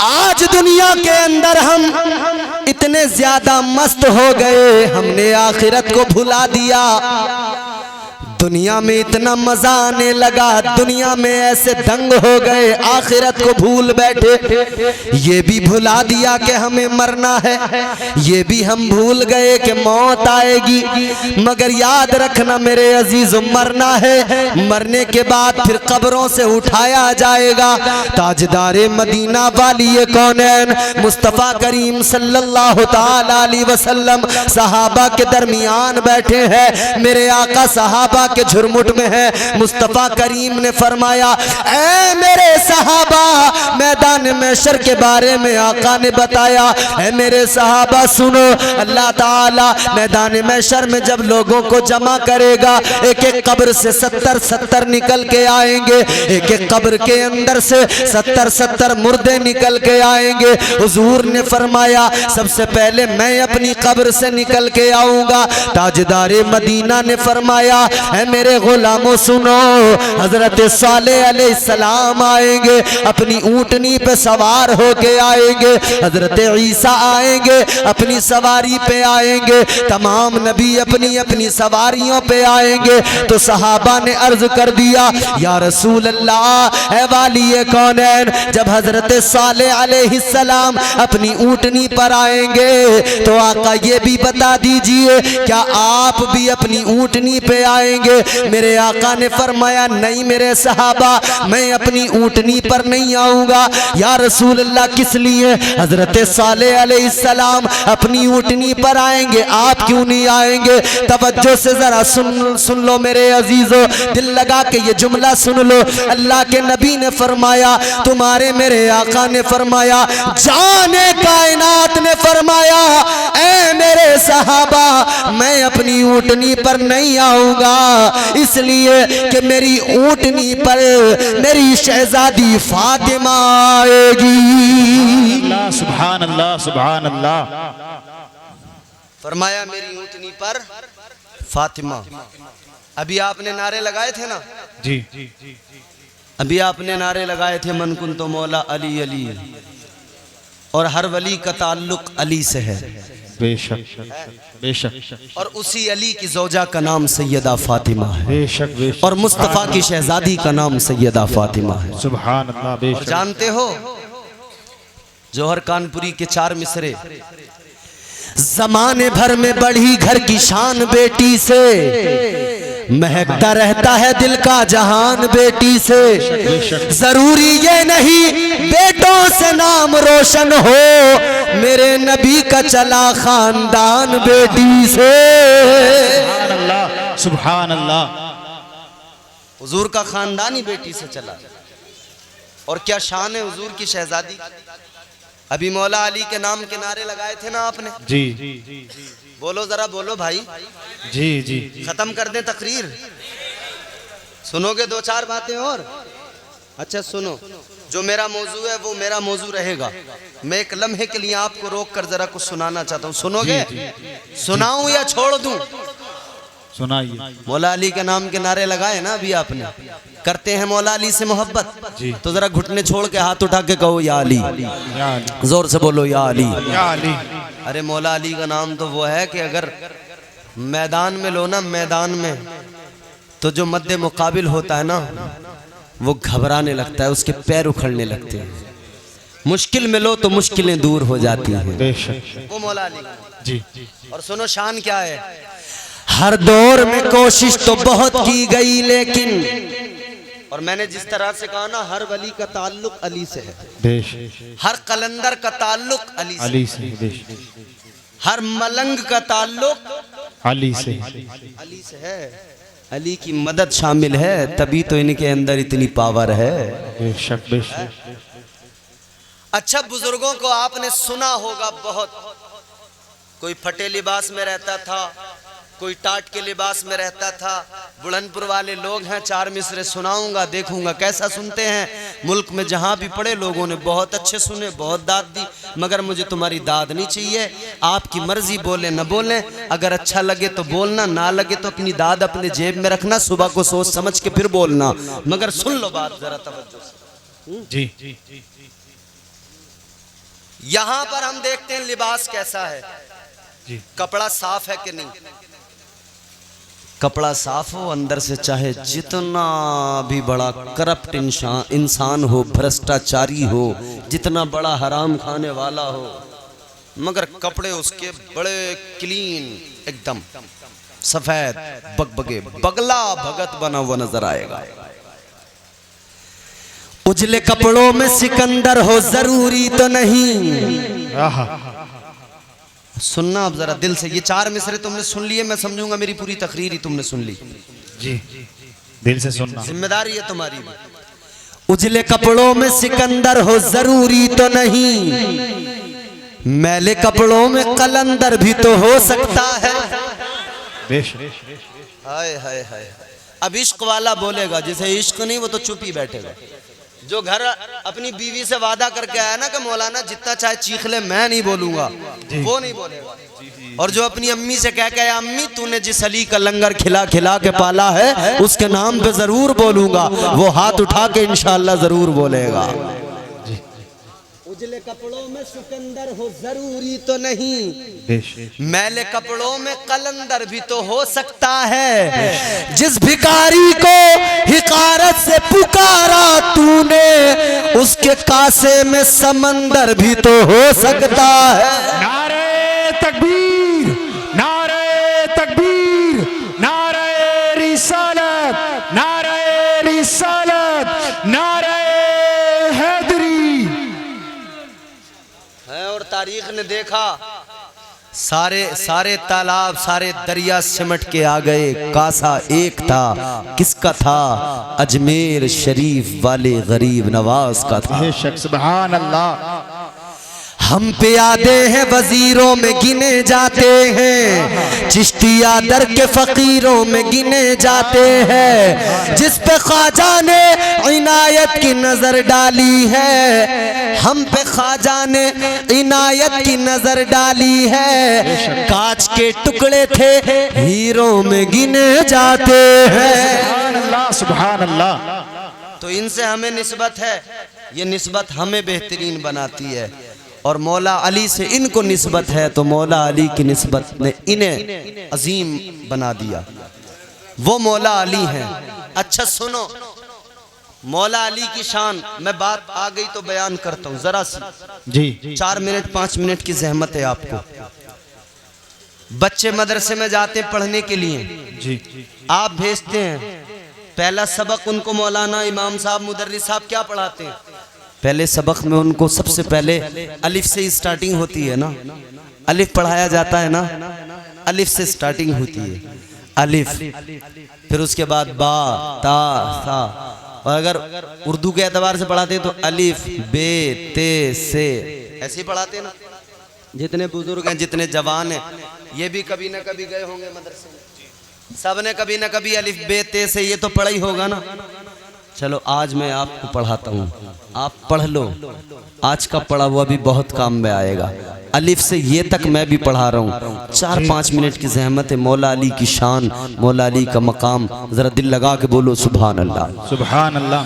A: आज दुनिया के अंदर हम इतने ज्यादा मस्त हो गए, हमने आखिरत को भुला दिया। दुनिया में इतना मजा आने लगा, दुनिया में ऐसे दंग हो गए, आखिरत को भूल बैठे। ये भी भुला दिया कि हमें मरना है, ये भी हम भूल गए कि मौत आएगी। मगर याद रखना मेरे अजीजों, मरना है, मरने के बाद फिर कब्रों से उठाया जाएगा। ताजदारे मदीना वाली कौनैन मुस्तफ़ा करीम सल्लल्लाहु ताला अलैहि वसल्लम सहाबा के दरमियान बैठे हैं। मेरे आका सहाबा के झुरमुट में है। मुस्तफ़ा करीम ने फरमाया ऐ मेरे सहाबा, मैदान महशर के बारे में आका ने बताया, ऐ मेरे सहाबा सुनो, अल्लाह ताला मैदान महशर में जब लोगों को जमा करेगा, एक एक कब्र से 70-70 निकल के आएंगे, एक एक कब्र के अंदर से 70-70 मुर्दे निकल के आएंगे। हुजूर ने फरमाया सबसे पहले मैं अपनी कब्र से निकल के आऊंगा। ताजदारे मदीना ने फरमाया है मेरे गुलामों सुनो, हजरत सालेह अलैहिस्सलाम आएंगे, अपनी ऊंटनी पे सवार होके आएंगे। हजरत ईसा आएंगे, अपनी सवारी पे आएंगे। तमाम नबी अपनी अपनी सवारियों पे आएंगे। तो सहाबा ने अर्ज कर दिया या रसूल अल्लाह, है वाली कौनैन, जब हजरत सालेह अलैहिस्सलाम अपनी ऊंटनी पर आएंगे तो आका ये भी बता दीजिए क्या आप भी अपनी ऊंटनी पे आएंगे? आएंगे। मेरे आका ने फरमाया नहीं मेरे सहाबा, मैं अपनी ऊँटनी पर नहीं आऊंगा। या रसूल अल्लाह किस लिए? हजरत सालेह अलैहिस्सलाम अपनी ऊँटनी पर आएंगे, आप क्यों नहीं आएंगे? तवज्जो से जरा सुन लो मेरे अजीजों, दिल लगा के ये जुमला सुन लो। अल्लाह के नबी ने फरमाया, तुम्हारे मेरे आका ने फरमाया, जाने कायनात ने फरमाया, ऐ मेरे सहाबा मैं अपनी ऊँटनी पर नहीं आऊंगा, इसलिए कि मेरी ऊँटनी पर मेरी शहजादी फातिमा आएगी।
B: अल्लाह सुभान अल्लाह सुभान अल्लाह।
A: फरमाया मेरी ऊँटनी पर फातिमा। अभी आपने नारे लगाए थे ना,
B: जी
A: अभी आपने नारे लगाए थे मन कुन तो मौला अली अली, और हर वली का ताल्लुक अली से है
B: बेशक बेशक,
A: और उसी अली की ज़ौजा का नाम सैयदा फातिमा है,
B: बेशक बेशक,
A: और मुस्तफ़ा की शहजादी का नाम सैयदा फातिमा है।
B: सुभान अल्लाह
A: और
B: बेशक।
A: जानते हो जौहर कानपुरी के 4 मिसरे, जमाने भर में बढ़ी घर की शान बेटी से, महकता रहता है दिल का जहान बेटी से। जरूरी ये नहीं बेटों से नाम रोशन हो, मेरे नबी का चला खानदान बेटी से।
B: सुभान अल्लाह सुभान अल्लाह।
A: हुजूर का खानदान ही बेटी से चला, और क्या शान है हुजूर की शहजादी। अभी मौला अली के नाम के नारे लगाए थे ना आपने,
B: जी
A: बोलो जरा बोलो भाई,
B: जी जी,
A: खत्म कर दें तकरीर। सुनोगे 2-4 बातें और? अच्छा सुनो, जो मेरा मौजू है वो मेरा मौजू रहेगा। मैं एक लम्हे के लिए आपको रोक कर जरा कुछ सुनाना चाहता हूँ, सुनोगे? सुनाऊं या छोड़ दूं?
B: सुनाइए।
A: मौला अली के नाम के नारे लगाए ना अभी आपने, करते हैं मौला अली से मोहब्बत, तो जरा घुटने छोड़ के हाथ उठा के कहो या अली, जोर से बोलो या अली। अरे मौला अली का नाम तो वो है कि अगर मैदान में लो ना, मैदान में, तो जो मद्दे मुकाबिल होता है ना वो घबराने लगता है, उसके पैर उखड़ने लगते हैं। मुश्किल में लो तो मुश्किलें दूर हो जाती हैं, वो मौला अली
B: जी।
A: और सुनो शान क्या है, हर दौर में कोशिश तो बहुत की गई लेकिन, और मैंने जिस तरह से कहा ना, हर वली का ताल्लुक अली से है, हर कलंदर का ताल्लुक अली से, हर मलंग का ताल्लुक
B: अली से
A: है। अली की मदद शामिल है, तभी तो इनके अंदर इतनी पावर है।
B: बेशक बेशक।
A: अच्छा बुजुर्गों को आपने सुना होगा बहुत, कोई फटे लिबास में रहता था, कोई टाट के लिबास में रहता था। बुलंदपुर वाले लोग हैं, 4 मिसरे सुनाऊंगा, देखूंगा कैसा सुनते हैं। मुल्क में जहां भी पड़े लोगों ने बहुत अच्छे सुने, बहुत दाद दी, मगर मुझे तुम्हारी दाद नहीं चाहिए। आपकी मर्जी, बोले न बोले, अगर अच्छा लगे तो बोलना, ना लगे तो अपनी दाद अपने जेब में रखना, सुबह को सोच समझ के फिर बोलना, मगर सुन लो बात जरा तवज्जो से।
B: जी।
A: यहां पर हम देखते हैं लिबास कैसा है, कपड़ा साफ है कि नहीं। कपड़ा साफ हो, अंदर से चाहे जितना भी बड़ा करप्ट इंसान हो, भ्रष्टाचारी हो, जितना बड़ा हराम खाने वाला हो, मगर कपड़े उसके बड़े क्लीन, एकदम सफेद बगबगे, बगला भगत बना हुआ नजर आएगा। उजले कपड़ों में सिकंदर हो जरूरी तो नहीं। सुनना अब जरा दिल से, ये 4 मिसरे तुमने सुन लिए, मैं समझूंगा मेरी पूरी तकरीर ही तुमने सुन ली।
B: जी दिल से सुनना,
A: जिम्मेदारी है तुम्हारी भी। उजले कपड़ों में सिकंदर हो जरूरी तो नहीं, मैले कपड़ों में कलंदर भी तो हो सकता है। हाय हाय हाय। अब इश्क वाला बोलेगा, जिसे इश्क नहीं वो तो चुप ही बैठेगा। जो घर अपनी बीवी से वादा करके आया ना कि मौलाना जितना चाहे चीख ले, मैं नहीं बोलूंगा, वो नहीं बोलेगा। और जो अपनी अम्मी से कह के आया, अम्मी तूने जिस अली का लंगर खिला खिला के पाला है उसके नाम पे जरूर बोलूंगा, वो हाथ उठा के इंशाअल्लाह जरूर बोलेगा। उजले कपड़ों में सिकंदर हो जरूरी तो नहीं, मैले कपड़ों में कलंदर भी तो हो सकता है। जिस भिखारी को हिकारत से पुकारा तूने, उसके कासे में समंदर भी तो हो सकता है।
B: नारे तकबीर, नारे तकबीर, नारे रिसालत। रिसालत, नारे हैदरी।
A: है और तारीख ने देखा सारे तालाब सारे दरिया सिमट के आ गए, कासा एक था, किसका था? अजमेर शरीफ वाले गरीब नवाज का था।
B: बेशक, सुभान अल्लाह।
A: हम पे आते हैं वजीरों में गिने जाते हैं, चिश्तिया दर के फकीरों में गिने जाते हैं, जिस पे ख्वाजा ने इनायत की नजर डाली है, हम पे ख्वाजा ने इनायत की नजर डाली है, कांच के टुकड़े थे हीरों में गिने जाते हैं।
B: सुभान अल्लाह, सुभान अल्लाह।
A: तो इनसे हमें निस्बत है, ये निस्बत हमें बेहतरीन बनाती है, और मौला अली से इनको निस्बत है तो मौला अली की निस्बत ने इन्हें अजीम बना दिया। वो मौला अली हैं। अच्छा सुनो, मौला अली की शान, मैं बात आ गई तो बयान करता हूँ जरा सी
B: जी।
A: 4 मिनट 5 मिनट की जहमत है आपको। बच्चे मदरसे में जाते हैं पढ़ने के लिए
B: जी,
A: आप भेजते हैं, पहला सबक उनको मौलाना इमाम साहब मुदर्रिस साहब क्या पढ़ाते हैं? पहले सबक में उनको सबसे पहले अलिफ से स्टार्टिंग होती है ना, अलिफ पढ़ाया जाता है ना, अलिफ से स्टार्टिंग होती है, अलिफ, फिर उसके बाद बा ता सा, और अगर उर्दू के एतबार से पढ़ाते हैं तो अलिफ बे ते से, ऐसे ही पढ़ाते हैं ना। जितने बुजुर्ग हैं जितने जवान हैं ये भी कभी ना कभी गए होंगे मदरसे में, सब ने कभी ना कभी अलिफ बे ते से ये तो पढ़ा ही होगा ना। चलो आज मैं आपको पढ़ाता हूँ, आप पढ़ लो, आज का पढ़ा हुआ भी बहुत काम में आएगा। अलिफ से ये तक मैं भी पढ़ा रहा हूँ, 4-5 मिनट की जहमत है। मौला अली की शान, मौला अली का मकाम, जरा दिल लगा के बोलो सुभान अल्लाह,
B: सुभान अल्लाह।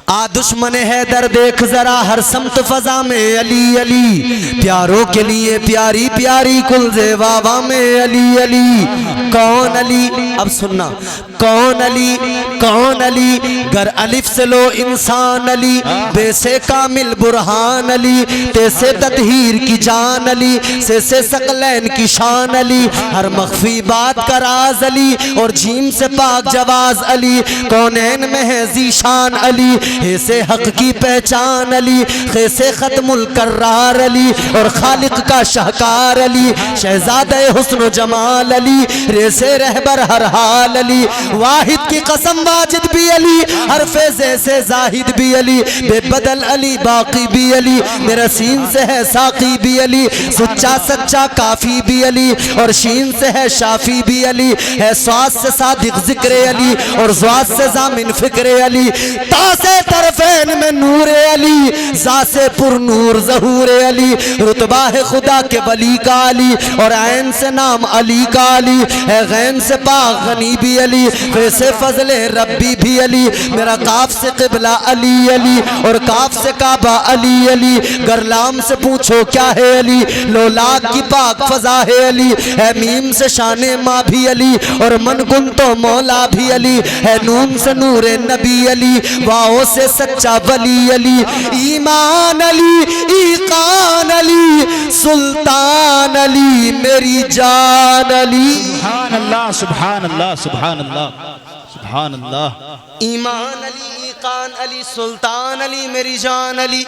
A: आ दुश्मन हैदर देख जरा हर समत फजा में अली अली, प्यारों के लिए प्यारी प्यारी कुलज़े वावा में अली अली। कौन अली? अब सुनना, कौन अली? कौन अली? गर अलिफ से लो इंसान अली, बेसे कामिल बुरहान अली, तैसे ततहीर की जान अली, से सकलैन की शान अली, हर मख्फी बात का राज अली, और जीम से पाक जवाज अली, कौनैन में है जीशान अली, ऐसे हक की पहचान अली, कैसे खत्मुल कर्रार अली, और खालिक का शाहकार अली, शहजादे हुस्न जमाल अली, रेसे रहबर हर हाल अली, वाहिद की कसम वाजिद भी अली, हर फैज़े से जाहिद भी अली, बेबदल अली बाकी भी अली, मेरा सीन से है साकी भी अली, सच्चा सच्चा काफी भी अली, और शीन से है शाफी भी अली, है स्वाद से सादिक जिक्र अली, और स्वाद से जामिन फिक्र अली, तासे तरफैन में नूर अली, जासे पुर नूर ज़हूर अली, रुतबा है खुदा के वली का अली, और ऐन से नाम अली का अली, है गैन से पाक गनी भी अली, वैसे फजले रब्बी भी अली, मेरा काफ से क़िबला अली अली, और काफ से काबा अली अली, गरलाम से पूछो क्या है अली, लोलाक की पाक फजा है अली, है मीम से शाने माँ भी अली, और मन गुन तो मौला भी अली, है नून से नूर नबी अली, वाओ से सच्चा वली अली, ईमान अली, ईकान अली, सुल्तान अली, मेरी जान अली।
B: सुभान अल्लाह, सुभान अल्लाह, सुभान अल्लाह, सुभान अल्लाह।
A: ईमान अली, ईकान अली, सुल्तान अली, मेरी जान अली,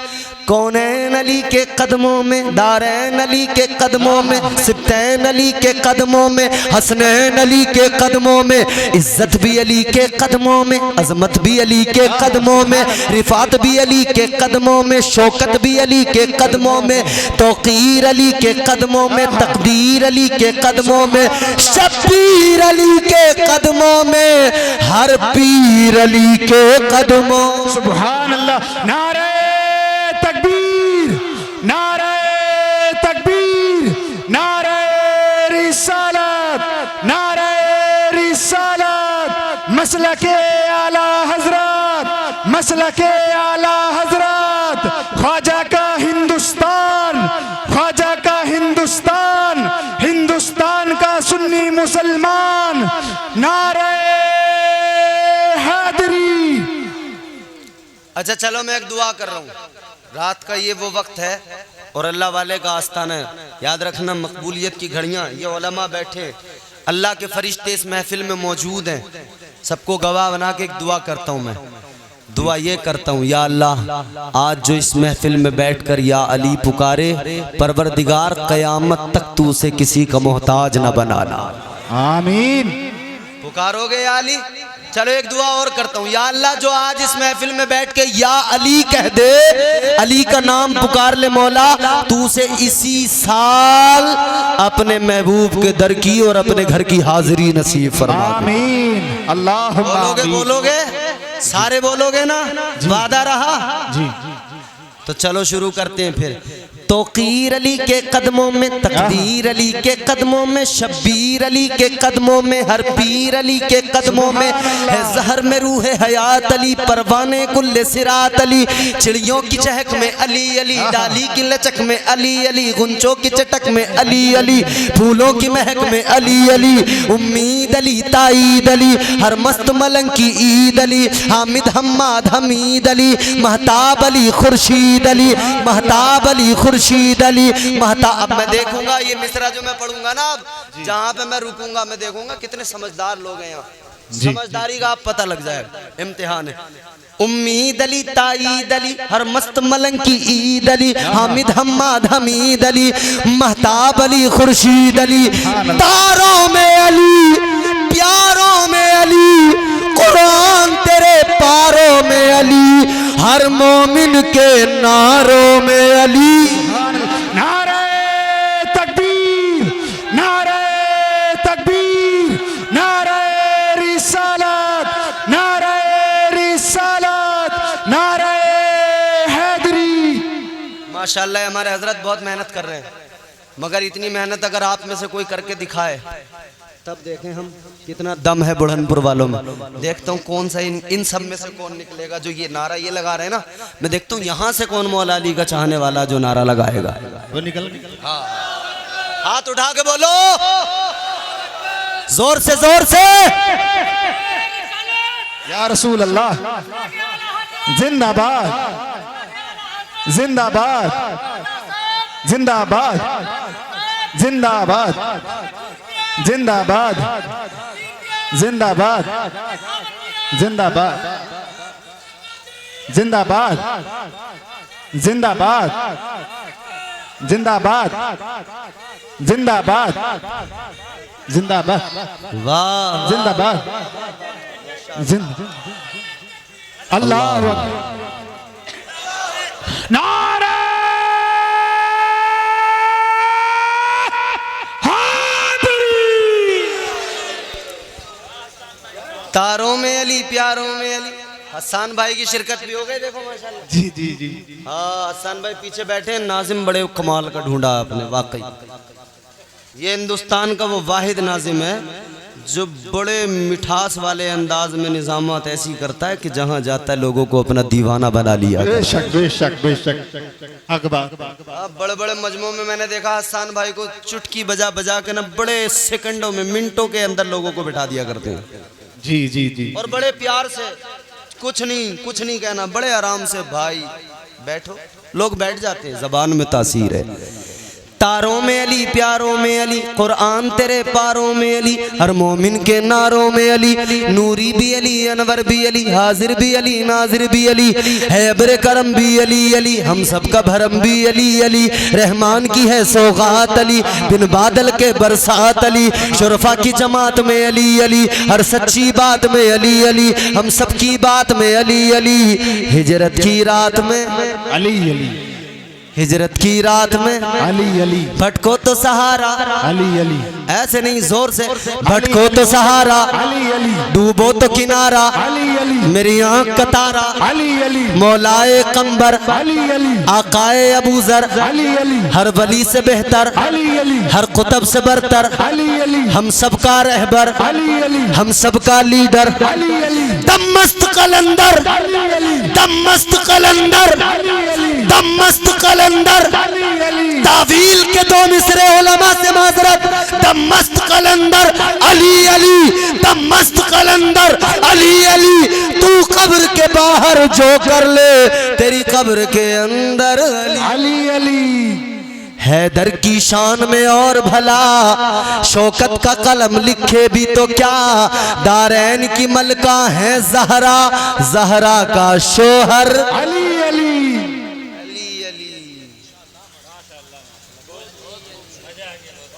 A: कौनैन अली के कदमों में, दारैन अली के कदमों में, सिब्तैन अली के कदमों में, हसनैन अली के कदमों में, इज्जत भी अली के कदमों में, अजमत भी अली के कदमों में, रिफात भी अली के कदमों में, शौकत भी अली के कदमों में, तौकीर अली के कदमों में, तकदीर अली के कदमों में, शब्बीर अली के कदमों में, हर पीर अली के कदमों।
B: सुभान अल्लाह। नारे तकबीर, नारे तकबीर, नारे रिसालत, नारे रिसालत, मसलके आला हजरत, मसलके आला हजरत, ख्वाजा का हिंदुस्तान, ख्वाजा का हिंदुस्तान, हिंदुस्तान का सुन्नी मुसलमान, नारे हैदरी।
A: अच्छा चलो मैं एक दुआ कर रहा हूँ, रात का ये वो वक्त है और अल्लाह वाले का आस्थान है, याद रखना मकबूलियत की घड़ियाँ, ये उलमा बैठे, अल्लाह के फरिश्ते इस महफिल में मौजूद हैं, सबको गवाह बना के एक दुआ करता हूँ मैं। दुआ ये करता हूँ, या अल्लाह आज जो इस महफिल में बैठकर या अली पुकारे, परवरदिगार क़यामत तक तू उसे किसी का मोहताज न बनाना।
B: आमीन।
A: पुकारोगे या अली? चलो एक दुआ और करता हूँ, या अल्लाह जो आज इस महफिल में बैठ के या अली कह दे, अली का नाम पुकार ले मौला, तू उसे इसी साल अपने महबूब के दर की और अपने घर की हाजिरी नसीब फरमा दे।
B: आमीन। अल्लाह
A: बोलोगे? बोलोगे? सारे बोलोगे ना? वादा रहा?
B: जी।
A: तो चलो शुरू करते हैं फिर। तौकीर अली के कदमों में, तकदीर अली के कदमों में, शब्बीर अली के कदमों में, हर पीर अली के कदमों में है जहर में रूह हयात अली, परवाने कुल्ले सिरात अली, चिड़ियों की चहक में अली अली, डाली की लचक में अली अली, गुंचों की चटक में अली अली, फूलों की महक में अली अली, उम्मीद अली ताईद अली, हर मस्त मलंग की ईद अली, हामिद हम्माद हमीद अली, महताब अली खुर्शीद अली, महताब अली खुर्शीद अली महताब। अब मैं देखूंगा ये मिसरा जो मैं पढ़ूंगा ना, अब जहाँ पे मैं रुकूंगा मैं देखूंगा कितने समझदार लोग हैं यहाँ। समझदारी का आप पता लग जाएगा, इम्तिहान है। उम्मीद अली ताईद अली, हर मस्त मलंग की ईद अली, हामिद हम्माद हमीद अली, महताब अली खुर्शीद अली, तारों में अली, प्यारों में अली, कुरान तेरे पारों में अली, हर मोमिन के नारों में अली।
B: नारे तकबीर, नारे तकबीर, नारे रिसालत, नारे रिसालत, नारे हैदरी।
A: माशाल्लाह हमारे हजरत बहुत मेहनत कर रहे हैं, मगर इतनी मेहनत अगर आप में से कोई करके दिखाए तब देखें हम कितना दम है बुढ़नपुर वालों में। देखता हूँ कौन सा इन सब में से कौन निकलेगा जो ये नारा ये लगा रहे हैं ना। मैं देखता हूँ यहाँ से कौन मौला अली का चाहने वाला जो नारा लगाएगा।
B: वो निकल।
A: हाँ, हाथ उठा के बोलो जोर से, जोर से।
B: या रसूल अल्लाह जिंदाबाद, जिंदाबाद, जिंदाबाद, जिंदाबाद, जिंदाबाद, जिंदाबाद, जिंदाबाद, जिंदाबाद, जिंदाबाद, जिंदाबाद, जिंदाबाद, जिंदाबाद,
A: वाह,
B: जिंदाबाद, अल्लाह नारे
A: तारों में अली, प्यारों में अली। हसन भाई की शिरकत भी हो गई, देखो माशाल्लाह।
B: जी जी जी।
A: हाँ, हसन भाई पीछे बैठे हैं। नाजिम बड़े कमाल का ढूंढा आपने, वाकई ये हिंदुस्तान का वो वाहिद नाजिम है जो बड़े मिठास वाले अंदाज में निजामत ऐसी करता है कि जहाँ जाता है लोगों को अपना दीवाना बना लिया।
B: बेशक बेशक बेशक। अकबर
A: बड़े बड़े मजमों में मैंने देखा हसन भाई को चुटकी बजा बजा के ना बड़े सेकंडों में, मिनटों के अंदर लोगों को बिठा दिया करते हैं।
B: जी जी जी।
A: और बड़े प्यार से, कुछ नहीं कहना, बड़े आराम से भाई बैठो, लोग बैठ जाते हैं। जबान में तासीर है। तारों में अली, प्यारों में अली, कुरान तेरे पारों में अली, हर मोमिन के नारों में अली, नूरी भी अली, अनवर भी अली, हाजिर भी अली, नाजिर भी अली, है अब्र करम भी अली अली, हम सबका भरम भी अली अली, रहमान की है सौगात अली, बिन बादल के बरसात अली, शुरफा की जमात में अली अली, हर सच्ची बात में अली अली, हम सबकी बात में अली अली, हिजरत की रात में
B: अली अली,
A: हिजरत की रात में
B: अली अली,
A: भटको तो सहारा
B: अली अली,
A: ऐसे नहीं जोर से, भटको तो सहारा,
B: अली अली,
A: डूबो तो किनारा,
B: अली अली,
A: मेरी आंख का तारा,
B: अली अली,
A: मौलाए कंबर,
B: अली अली,
A: आकाए अबूजर,
B: अली अली,
A: हर वली से बेहतर,
B: अली अली,
A: हर कुतब से बरतर,
B: अली अली,
A: हम सबका रहबर,
B: अली अली,
A: हम सबका लीडर,
B: अली अली,
A: दममस्त कलंदर,
B: अली अली,
A: दममस्त कलंदर, दममस्त कलंदर, तावील के दो मिसरे उलमा से माजरत, दममस्त कलंदर अली अली, दममस्त कलंदर अली अली, तू कब्र के बाहर जो कर ले तेरी कब्र के अंदर अली
B: अली अली,
A: हैदर की शान में और भला शौकत का कलम लिखे भी तो क्या, दारैन की मलका है जहरा, जहरा का शोहर
B: अली अली।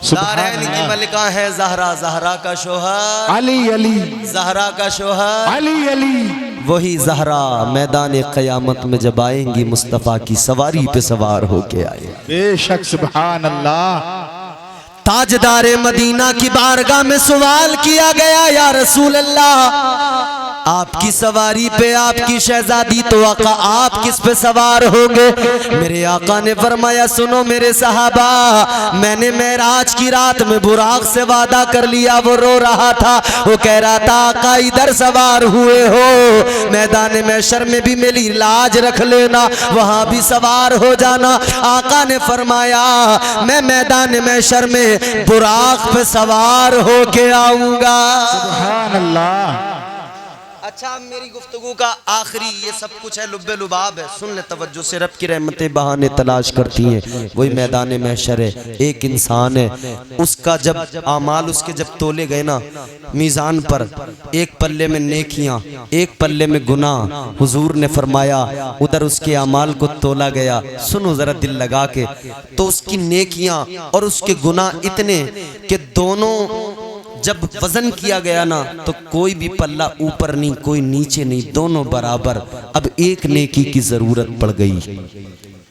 A: दारैन की मलका है जहरा, जहरा का शोहर
B: अली अली,
A: जहरा का शोहर
B: अली अली।
A: वही जहरा मैदान क़यामत में जब आएंगी मुस्तफ़ा की सवारी पे सवार होके आए।
B: बेशक सुभान अल्लाह।
A: ताजदारे मदीना की बारगाह में सवाल किया गया, या रसूल अल्लाह आपकी सवारी पे आपकी शहजादी तो आका आप किस पे सवार होंगे? मेरे आका ने फरमाया सुनो मेरे सहाबा, मैंने मेराज की रात में बुराक से वादा कर लिया। वो रो रहा था, वो कह रहा था आका इधर सवार हुए हो, मैदान महशर में भी मेरी लाज रख लेना, वहां भी सवार हो जाना। आका ने फरमाया मैं मैदान महशर में बुराक पे सवार होके आऊंगा।
B: सुभान अल्लाह।
A: अच्छा मेरी गुफ्तगू का आखिरी ये सब कुछ है, लुब्बे लुबाब है, सुन ले तवज्जो से। रब की रहमतें बहाने तलाश करती हैं, वही मैदान महशर है। एक इंसान है, उसका जब आमाल उसके जब तोले गए ना मीज़ान पर, एक पल्ले में नेकियां एक पल्ले में गुनाह, हुजूर ने फरमाया उधर उसके आमाल को तोला गया। सुनो जरा दिल लगा के, तो उसकी नेकियां और उसके गुनाह इतने कि दोनों जब वजन किया गया ना तो कोई भी पल्ला ऊपर नहीं कोई नीचे नहीं, दोनों बराबर। अब एक नेकी की जरूरत पड़ गई,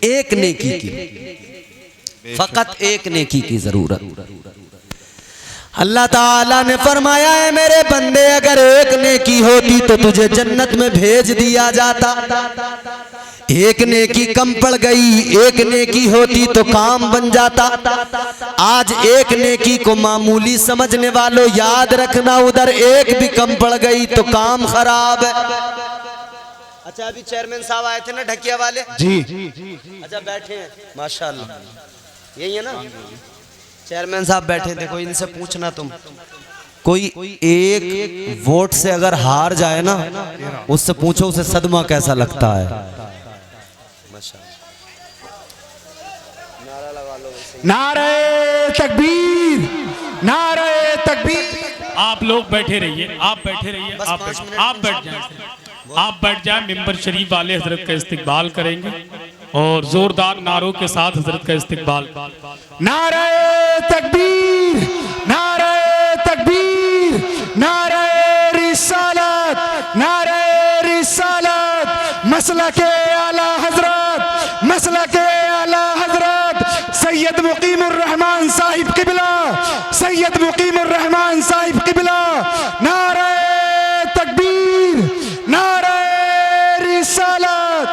A: एक नेकी की, फकत एक नेकी की जरूरत। अल्लाह ताला ने फरमाया है मेरे बंदे अगर एक नेकी होती तो तुझे जन्नत में भेज दिया जाता, एक नेकी कम पड़ गई, एक नेकी होती तो काम बन जाता। आज एक नेकी को मामूली समझने वालों याद रखना, उधर एक भी कम पड़ गई तो काम खराब है। अच्छा अभी चेयरमैन साहब आए थे ना ढकिया वाले
B: जी,
A: अच्छा बैठे हैं माशाल्लाह, यही है ना चेयरमैन साहब बैठे। देखो इनसे पूछना तुम, कोई एक वोट से अगर हार जाए ना उससे पूछो उसे सदमा कैसा लगता है।
B: नारे तकबीर, नारे तकबीर।
D: आप लोग बैठे रहिए, आप बैठे रहिए, आप बैठ जाएं, आप बैठ जाएं। मिंबर शरीफ वाले हजरत का इस्तकबाल करेंगे और जोरदार नारों के साथ हजरत का इस्तकबाल।
B: नारे तकबीर, नारे तकबीर, नारे रिसालत, नारे रिसालत। मसला के आला हजरत, मसला के आला हजरत सैयद मुकीमुर रहमान साहिब किबला, सैयद मुकीमुर रहमान साहिब किबला। नारे तकबीर, नारे रिसालत।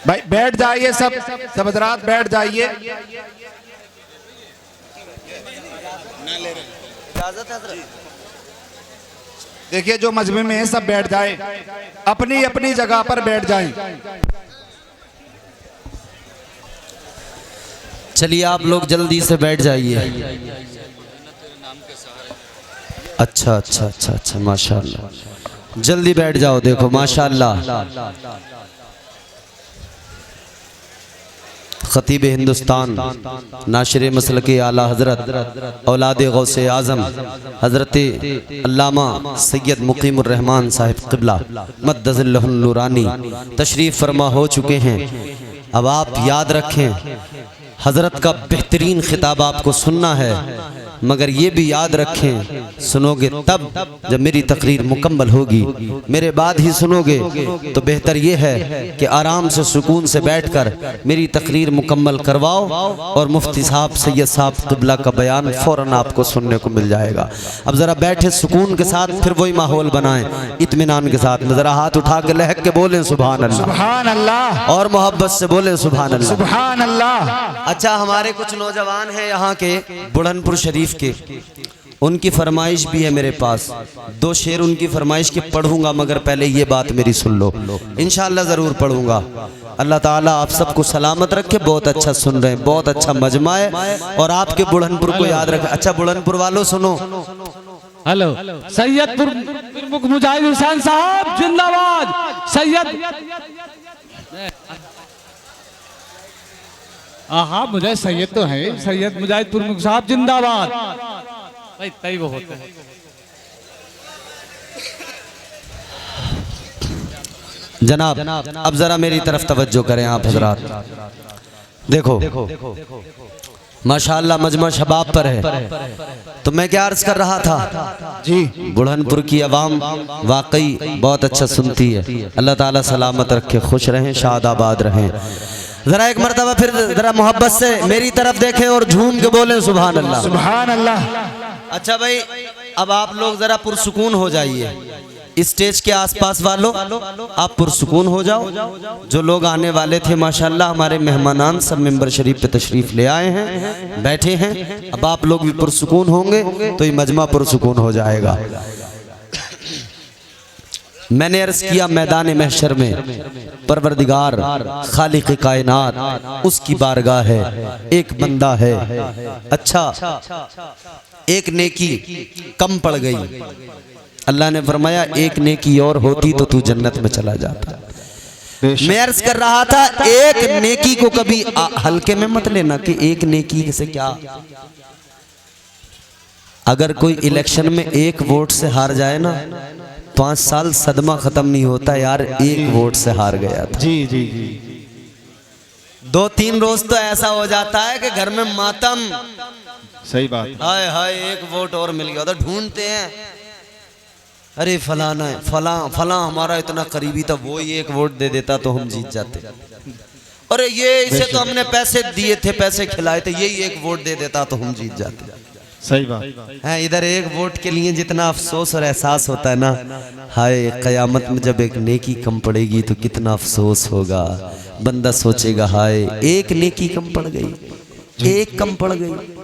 B: भाई बैठ जाइए, सब हजरात बैठ जाइए। देखिए जो मजमे में है सब बैठ जाए, अपनी अपनी जगह पर बैठ जाएं।
A: चलिए आप लोग जल्दी से बैठ जाइए। अच्छा अच्छा अच्छा अच्छा माशाल्लाह, जल्दी बैठ जाओ। देखो माशाल्लाह खतीब हिंदुस्तान नाशिर मसलके आला हजरत औलाद गौसे आज़म हजरत अल्लामा सैयद मुकीमुर रहमान साहिब क़िबला मद्दज़िल्लहुन नूरानी तशरीफ़ फरमा हो चुके हैं। अब आप याद रखें हजरत का बेहतरीन खिताब आपको सुनना है, मगर ये भी याद रखें सुनोगे तब जब मेरी तकरीर मुकम्मल होगी, मेरे बाद ही सुनोगे तो बेहतर ये है कि आराम से सुकून से बैठकर मेरी तकरीर मुकम्मल करवाओ और मुफ्ती साहब सैयद साहब क़िबला का बयान फ़ौरन आपको सुनने को मिल जाएगा। अब ज़रा बैठे सुकून के साथ, फिर वही माहौल बनाएं इत्मीनान के साथ में। ज़रा हाथ उठा के लहक के बोलें सुभान अल्लाह,
B: सुभान अल्लाह,
A: और मोहब्बत से बोलें सुभान अल्लाह,
B: सुभान अल्लाह।
A: अच्छा हमारे कुछ नौजवान हैं यहाँ के बुढ़नपुर शरीफ के, उनकी फरमाइश भी है मेरे पास। दो शेर उनकी फरमाइश के पढ़ूंगा, मगर पहले ये बात मेरी सुन लो, इंशाअल्लाह ज़रूर पढ़ूंगा। अल्लाह ताला आप सबको सलामत रखे। बहुत अच्छा सुन रहे हैं, बहुत अच्छा मजमा है और आपके बुढ़नपुर को याद रखे। अच्छा बुढ़नपुर वालों सुनो,
E: हेलो सैयदपुर प्रमुख मुजाहिद हुसैन साहब जिंदाबाद। सैयद हाँ मुझे सैयद तो है, सैयद मुजाहिद प्रमुख साहब जिंदाबाद। भाई तय वो होते हैं।
A: जनाब अब जरा मेरी तरफ तवज्जो करें आप हजरात। देखो माशाअल्लाह मजमा शबाब पर है। तो मैं क्या अर्ज कर रहा था
B: जी,
A: बुढ़नपुर की आवाम वाकई बहुत अच्छा सुनती है। अल्लाह ताला सलामत रखे, खुश रहें, शाद आबाद रहें। जरा एक मरतबा फिर जरा मोहब्बत से मेरी तरफ देखें और झूम के बोलें सुभान अल्लाह।
B: सुभान अल्लाह।
A: अच्छा भाई अब आप लोग जरा पुरसुकून हो जाइए। स्टेज के आसपास वालों आप पुरसुकून हो जाओ। जो लोग आने वाले थे माशाल्लाह हमारे मेहमानान सब मेंबर शरीफ पे तशरीफ ले आए हैं, बैठे हैं। अब आप लोग भी पुरसुकून होंगे तो ये मजमा पुरसुकून हो जाएगा। मैंने अर्ज किया मैदान महशर में परवरदिगार खालिक कायनात उसकी बारगाह है, एक बंदा है। अच्छा एक नेकी कम पड़ गई, अल्लाह ने फरमाया एक नेकी और होती तो तू जन्नत में चला जाता। मैं अर्ज कर रहा था एक नेकी को कभी हल्के में मत लेना कि एक नेकी से क्या। अगर कोई इलेक्शन में एक वोट से हार जाए ना 5 साल सदमा खत्म नहीं होता यार, एक वोट से हार गया था।
B: जी जी जी
A: 2-3 रोज तो ऐसा हो जाता है कि घर में मातम,
B: सही बात।
A: हाय हाय एक वोट और मिल गया। तो ढूंढते हैं अरे फलाना है, फला हमारा इतना करीबी था, वो ही एक वोट दे देता तो हम जीत जाते। अरे ये इसे तो हमने पैसे दिए थे, पैसे खिलाए थे, यही एक वोट दे देता तो हम जीत जाते।
B: सही बात
A: है। इधर एक वोट के लिए जितना अफसोस और एहसास होता है ना, हाय कयामत में जब एक नेकी कम पड़ेगी तो कितना अफसोस होगा। बंदा सोचेगा हाय एक नेकी कम पड़ गई, एक कम पड़ गई।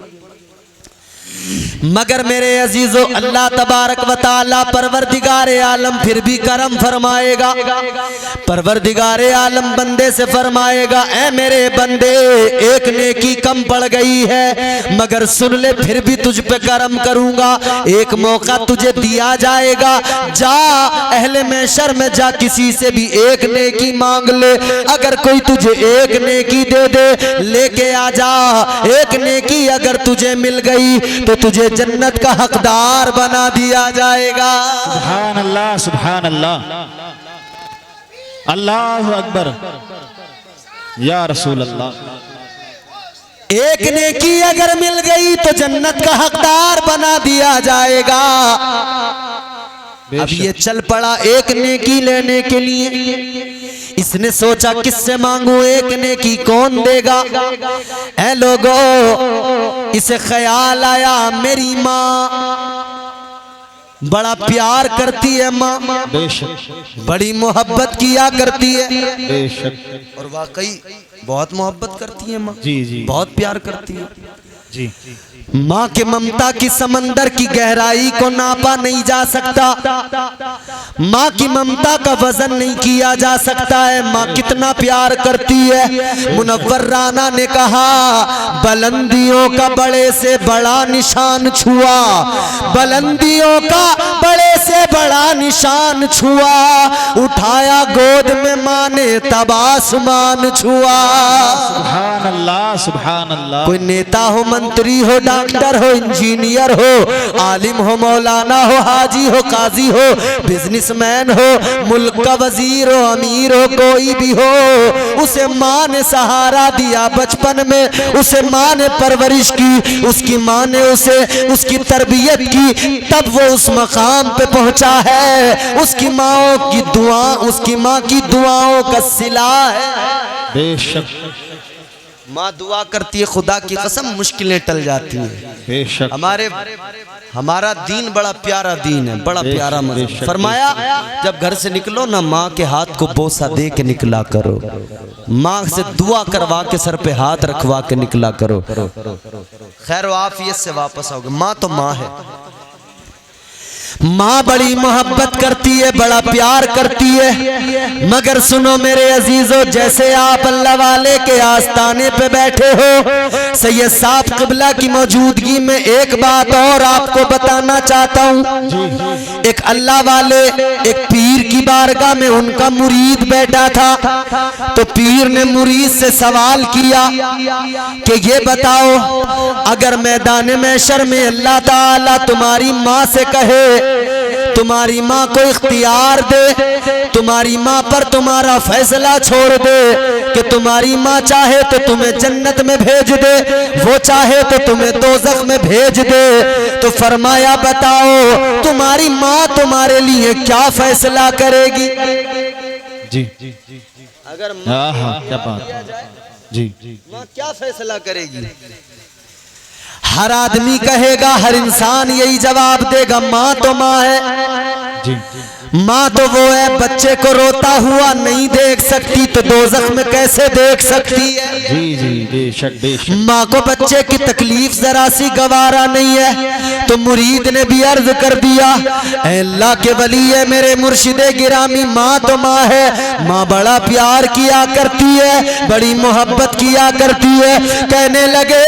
A: मगर मेरे अजीजों अल्लाह तबारक व तआला परवरदिगार आलम फिर भी करम फरमाएगा। परवरदिगार आलम बंदे से फरमाएगा ऐ मेरे बंदे एक नेकी कम पड़ गई है, मगर सुन ले फिर भी तुझ पे करम करूंगा। एक मौका तुझे दिया जाएगा, जा अहले महशर में जा किसी से भी एक नेकी मांग ले। अगर कोई तुझे एक नेकी दे दे लेके आ जा। एक नेकी अगर तुझे मिल गई तो तुझे जन्नत का हकदार बना दिया जाएगा।
B: सुभान अल्लाह, सुभान अल्लाह, अल्लाह अकबर, या रसूल अल्लाह।
A: एक नेकी अगर मिल गई तो जन्नत का हकदार बना दिया जाएगा। अब ये चल पड़ा एक नेकी लेने के लिए। इसने सोचा किससे मांगू, एक नेकी कौन देगा। ऐ लोगों इसे ख्याल आया मेरी माँ बड़ा प्यार करती है, माँ
B: बेशक
A: बड़ी मोहब्बत किया करती है।
B: बेशक
A: और वाकई बहुत मोहब्बत करती है माँ,
B: जी जी
A: बहुत प्यार करती है
B: जी।
A: माँ के ममता की समंदर की गहराई को नापा नहीं जा सकता। माँ की ममता का वजन नहीं किया जा सकता है। माँ कितना प्यार करती है। मुनव्वर राना ने कहा बुलंदियों का बड़े से बड़ा निशान छुआ, बुलंदियों का बड़े से बड़ा निशान छुआ, उठाया गोद में माँ ने तब आसमान छुआ।
B: सुभान अल्लाह, सुभान अल्लाह।
A: कोई नेता हो, मंत्री हो, डॉक्टर हो, इंजीनियर हो, आलिम हो, मौलाना हो, हाजी हो, काजी हो, बिजनेसमैन हो, मुल्क का वजीर हो, अमीर हो, कोई भी हो, उसे माँ ने सहारा दिया बचपन में, उसे माँ ने परवरिश की, उसकी माँ ने उसे उसकी तरबियत की, तब वो उस मकाम पे पहुंचा है। उसकी माँ की दुआ, उसकी माँ की दुआओं का सिला है।
B: बेशक
A: माँ दुआ करती है, खुदा की कसम मुश्किलें टल जाती हैं।
B: बेशक
A: हमारा दीन बड़ा प्यारा दीन है, बड़ा प्यारा मज़हब। फरमाया जब घर से निकलो ना माँ के हाथ को बोसा दे के निकला करो, माँ से दुआ करवा के सर पे हाथ रखवा के निकला करो, खैर आफियत से वापस आओगे। माँ तो माँ है। माँ बड़ी मोहब्बत करती है, बड़ा प्यार करती है। मगर सुनो मेरे अजीजों, जैसे आप अल्लाह वाले के आस्ताने पे बैठे हो, सैयद साहब क़िबला की मौजूदगी में एक बात और आपको बताना चाहता हूँ। एक अल्लाह वाले एक पीर की बारगाह में उनका मुरीद बैठा था, तो पीर ने मुरीद से सवाल किया कि ये बताओ, अगर मैदान महशर में अल्लाह ताला तुम्हारी माँ से कहे, तुम्हारी माँ को इख्तियार दे, तुम्हारी माँ पर तुम्हारा फैसला छोड़ दे कि तुम्हारी माँ चाहे तो तुम्हें जन्नत में भेज दे, वो चाहे तो तुम्हें दोज़ख में भेज दे, तो फरमाया बताओ तुम्हारी माँ तुम्हारे लिए क्या फैसला करेगी?
B: जी
A: अगर
B: क्या बात जी
A: माँ क्या फैसला करेगी? हर आदमी कहेगा, हर इंसान यही जवाब देगा, माँ तो माँ है।
B: जी
A: माँ तो वो है, बच्चे को रोता हुआ नहीं देख सकती तो दोज़ख में कैसे देख सकती है?
B: जी जी बेशक बेशक।
A: माँ को बच्चे की तकलीफ जरा सी गवारा नहीं है, तो मुरीद ने भी अर्ज कर दिया, ऐ अल्लाह के वली है मेरे मुर्शिदे गिरामी, माँ तो माँ है, माँ बड़ा प्यार किया करती है, बड़ी मोहब्बत किया करती है। कहने लगे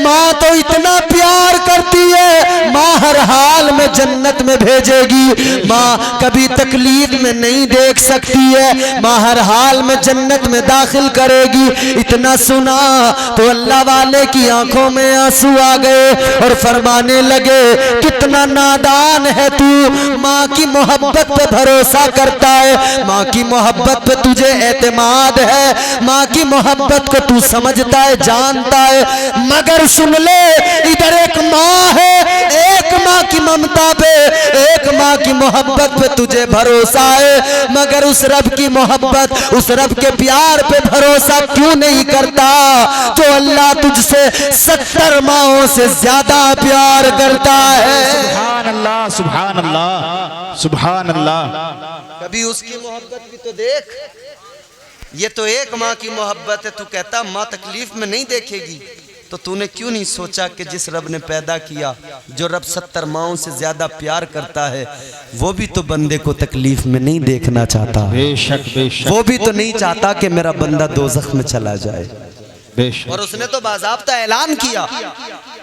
A: माँ तो इतना प्यार करती है, माँ हर हाल में जन्नत में भेजेगी, माँ कभी तकलीफ में नहीं देख सकती है, माँ हर हाल में जन्नत में दाखिल करेगी। इतना सुना तो अल्लाह वाले की आंखों में आंसू आ गए और फरमाने लगे, कितना नादान है तू, माँ की मोहब्बत पे भरोसा करता है, माँ की मोहब्बत पे तुझे एतमाद है, माँ की मोहब्बत को तू समझता है, जानता है, मगर सुन ले, इधर एक माँ है, एक माँ की ममता पे, एक माँ की मोहब्बत पे तुझे भरोसा है, मगर उस रब की मोहब्बत, उस रब के प्यार पे भरोसा क्यों नहीं करता जो अल्लाह तुझसे 70 माओं से ज्यादा प्यार करता है?
B: सुभान अल्लाह सुभान अल्लाह सुभान अल्लाह।
A: कभी उसकी मोहब्बत भी तो देख। ये तो एक माँ की मोहब्बत है, तू कहता माँ तकलीफ में नहीं देखेगी, तो तूने क्यों नहीं सोचा कि जिस रब ने पैदा किया, जो रब 70 माओं से ज्यादा प्यार करता है, वो भी तो बंदे को तकलीफ में नहीं देखना चाहता।
B: बेशक बेशक।
A: वो भी तो नहीं चाहता कि मेरा बंदा दोज़ख में चला जाए।
B: बेशक।
A: और उसने तो बाज़ाब्ता ऐलान किया,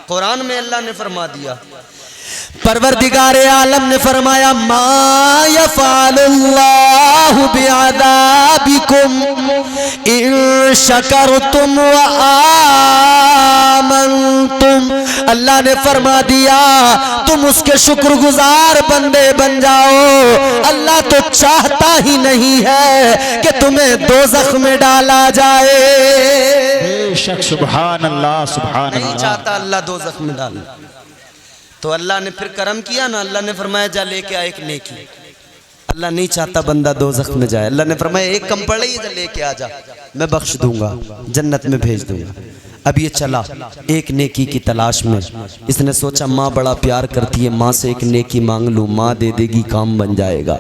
A: कुरान में अल्लाह ने फरमा दिया, परवरदिगारे आलम ने फरमाया, मा यफ़अलुल्लाहु बिअज़ाबिकुम इन शकरतुम व आमनतुम। अल्लाह ने फरमा दिया, तुम उसके शुक्रगुजार बंदे बन जाओ। अल्लाह तो चाहता ही नहीं है कि तुम्हें दोज़ख में डाला जाए।
B: बेशक सुभान अल्लाह सुभान
A: नहीं
B: अल्लाह।
A: चाहता अल्लाह दोज़ख में डाले। तो अल्लाह ने फिर करम किया ना, अल्लाह ने फरमाया जा लेके आ एक नेकी। अल्लाह नहीं चाहता बंदा दोज़ख में जाए, अल्लाह ने फरमाया एक कम पड़े ही लेके आ जा, मैं बख्श दूंगा, जन्नत में भेज दूंगा। अब ये चला एक नेकी की तलाश में, इसने सोचा माँ बड़ा प्यार करती है, माँ से एक नेकी मांग लूँ, माँ दे देगी, काम बन जाएगा।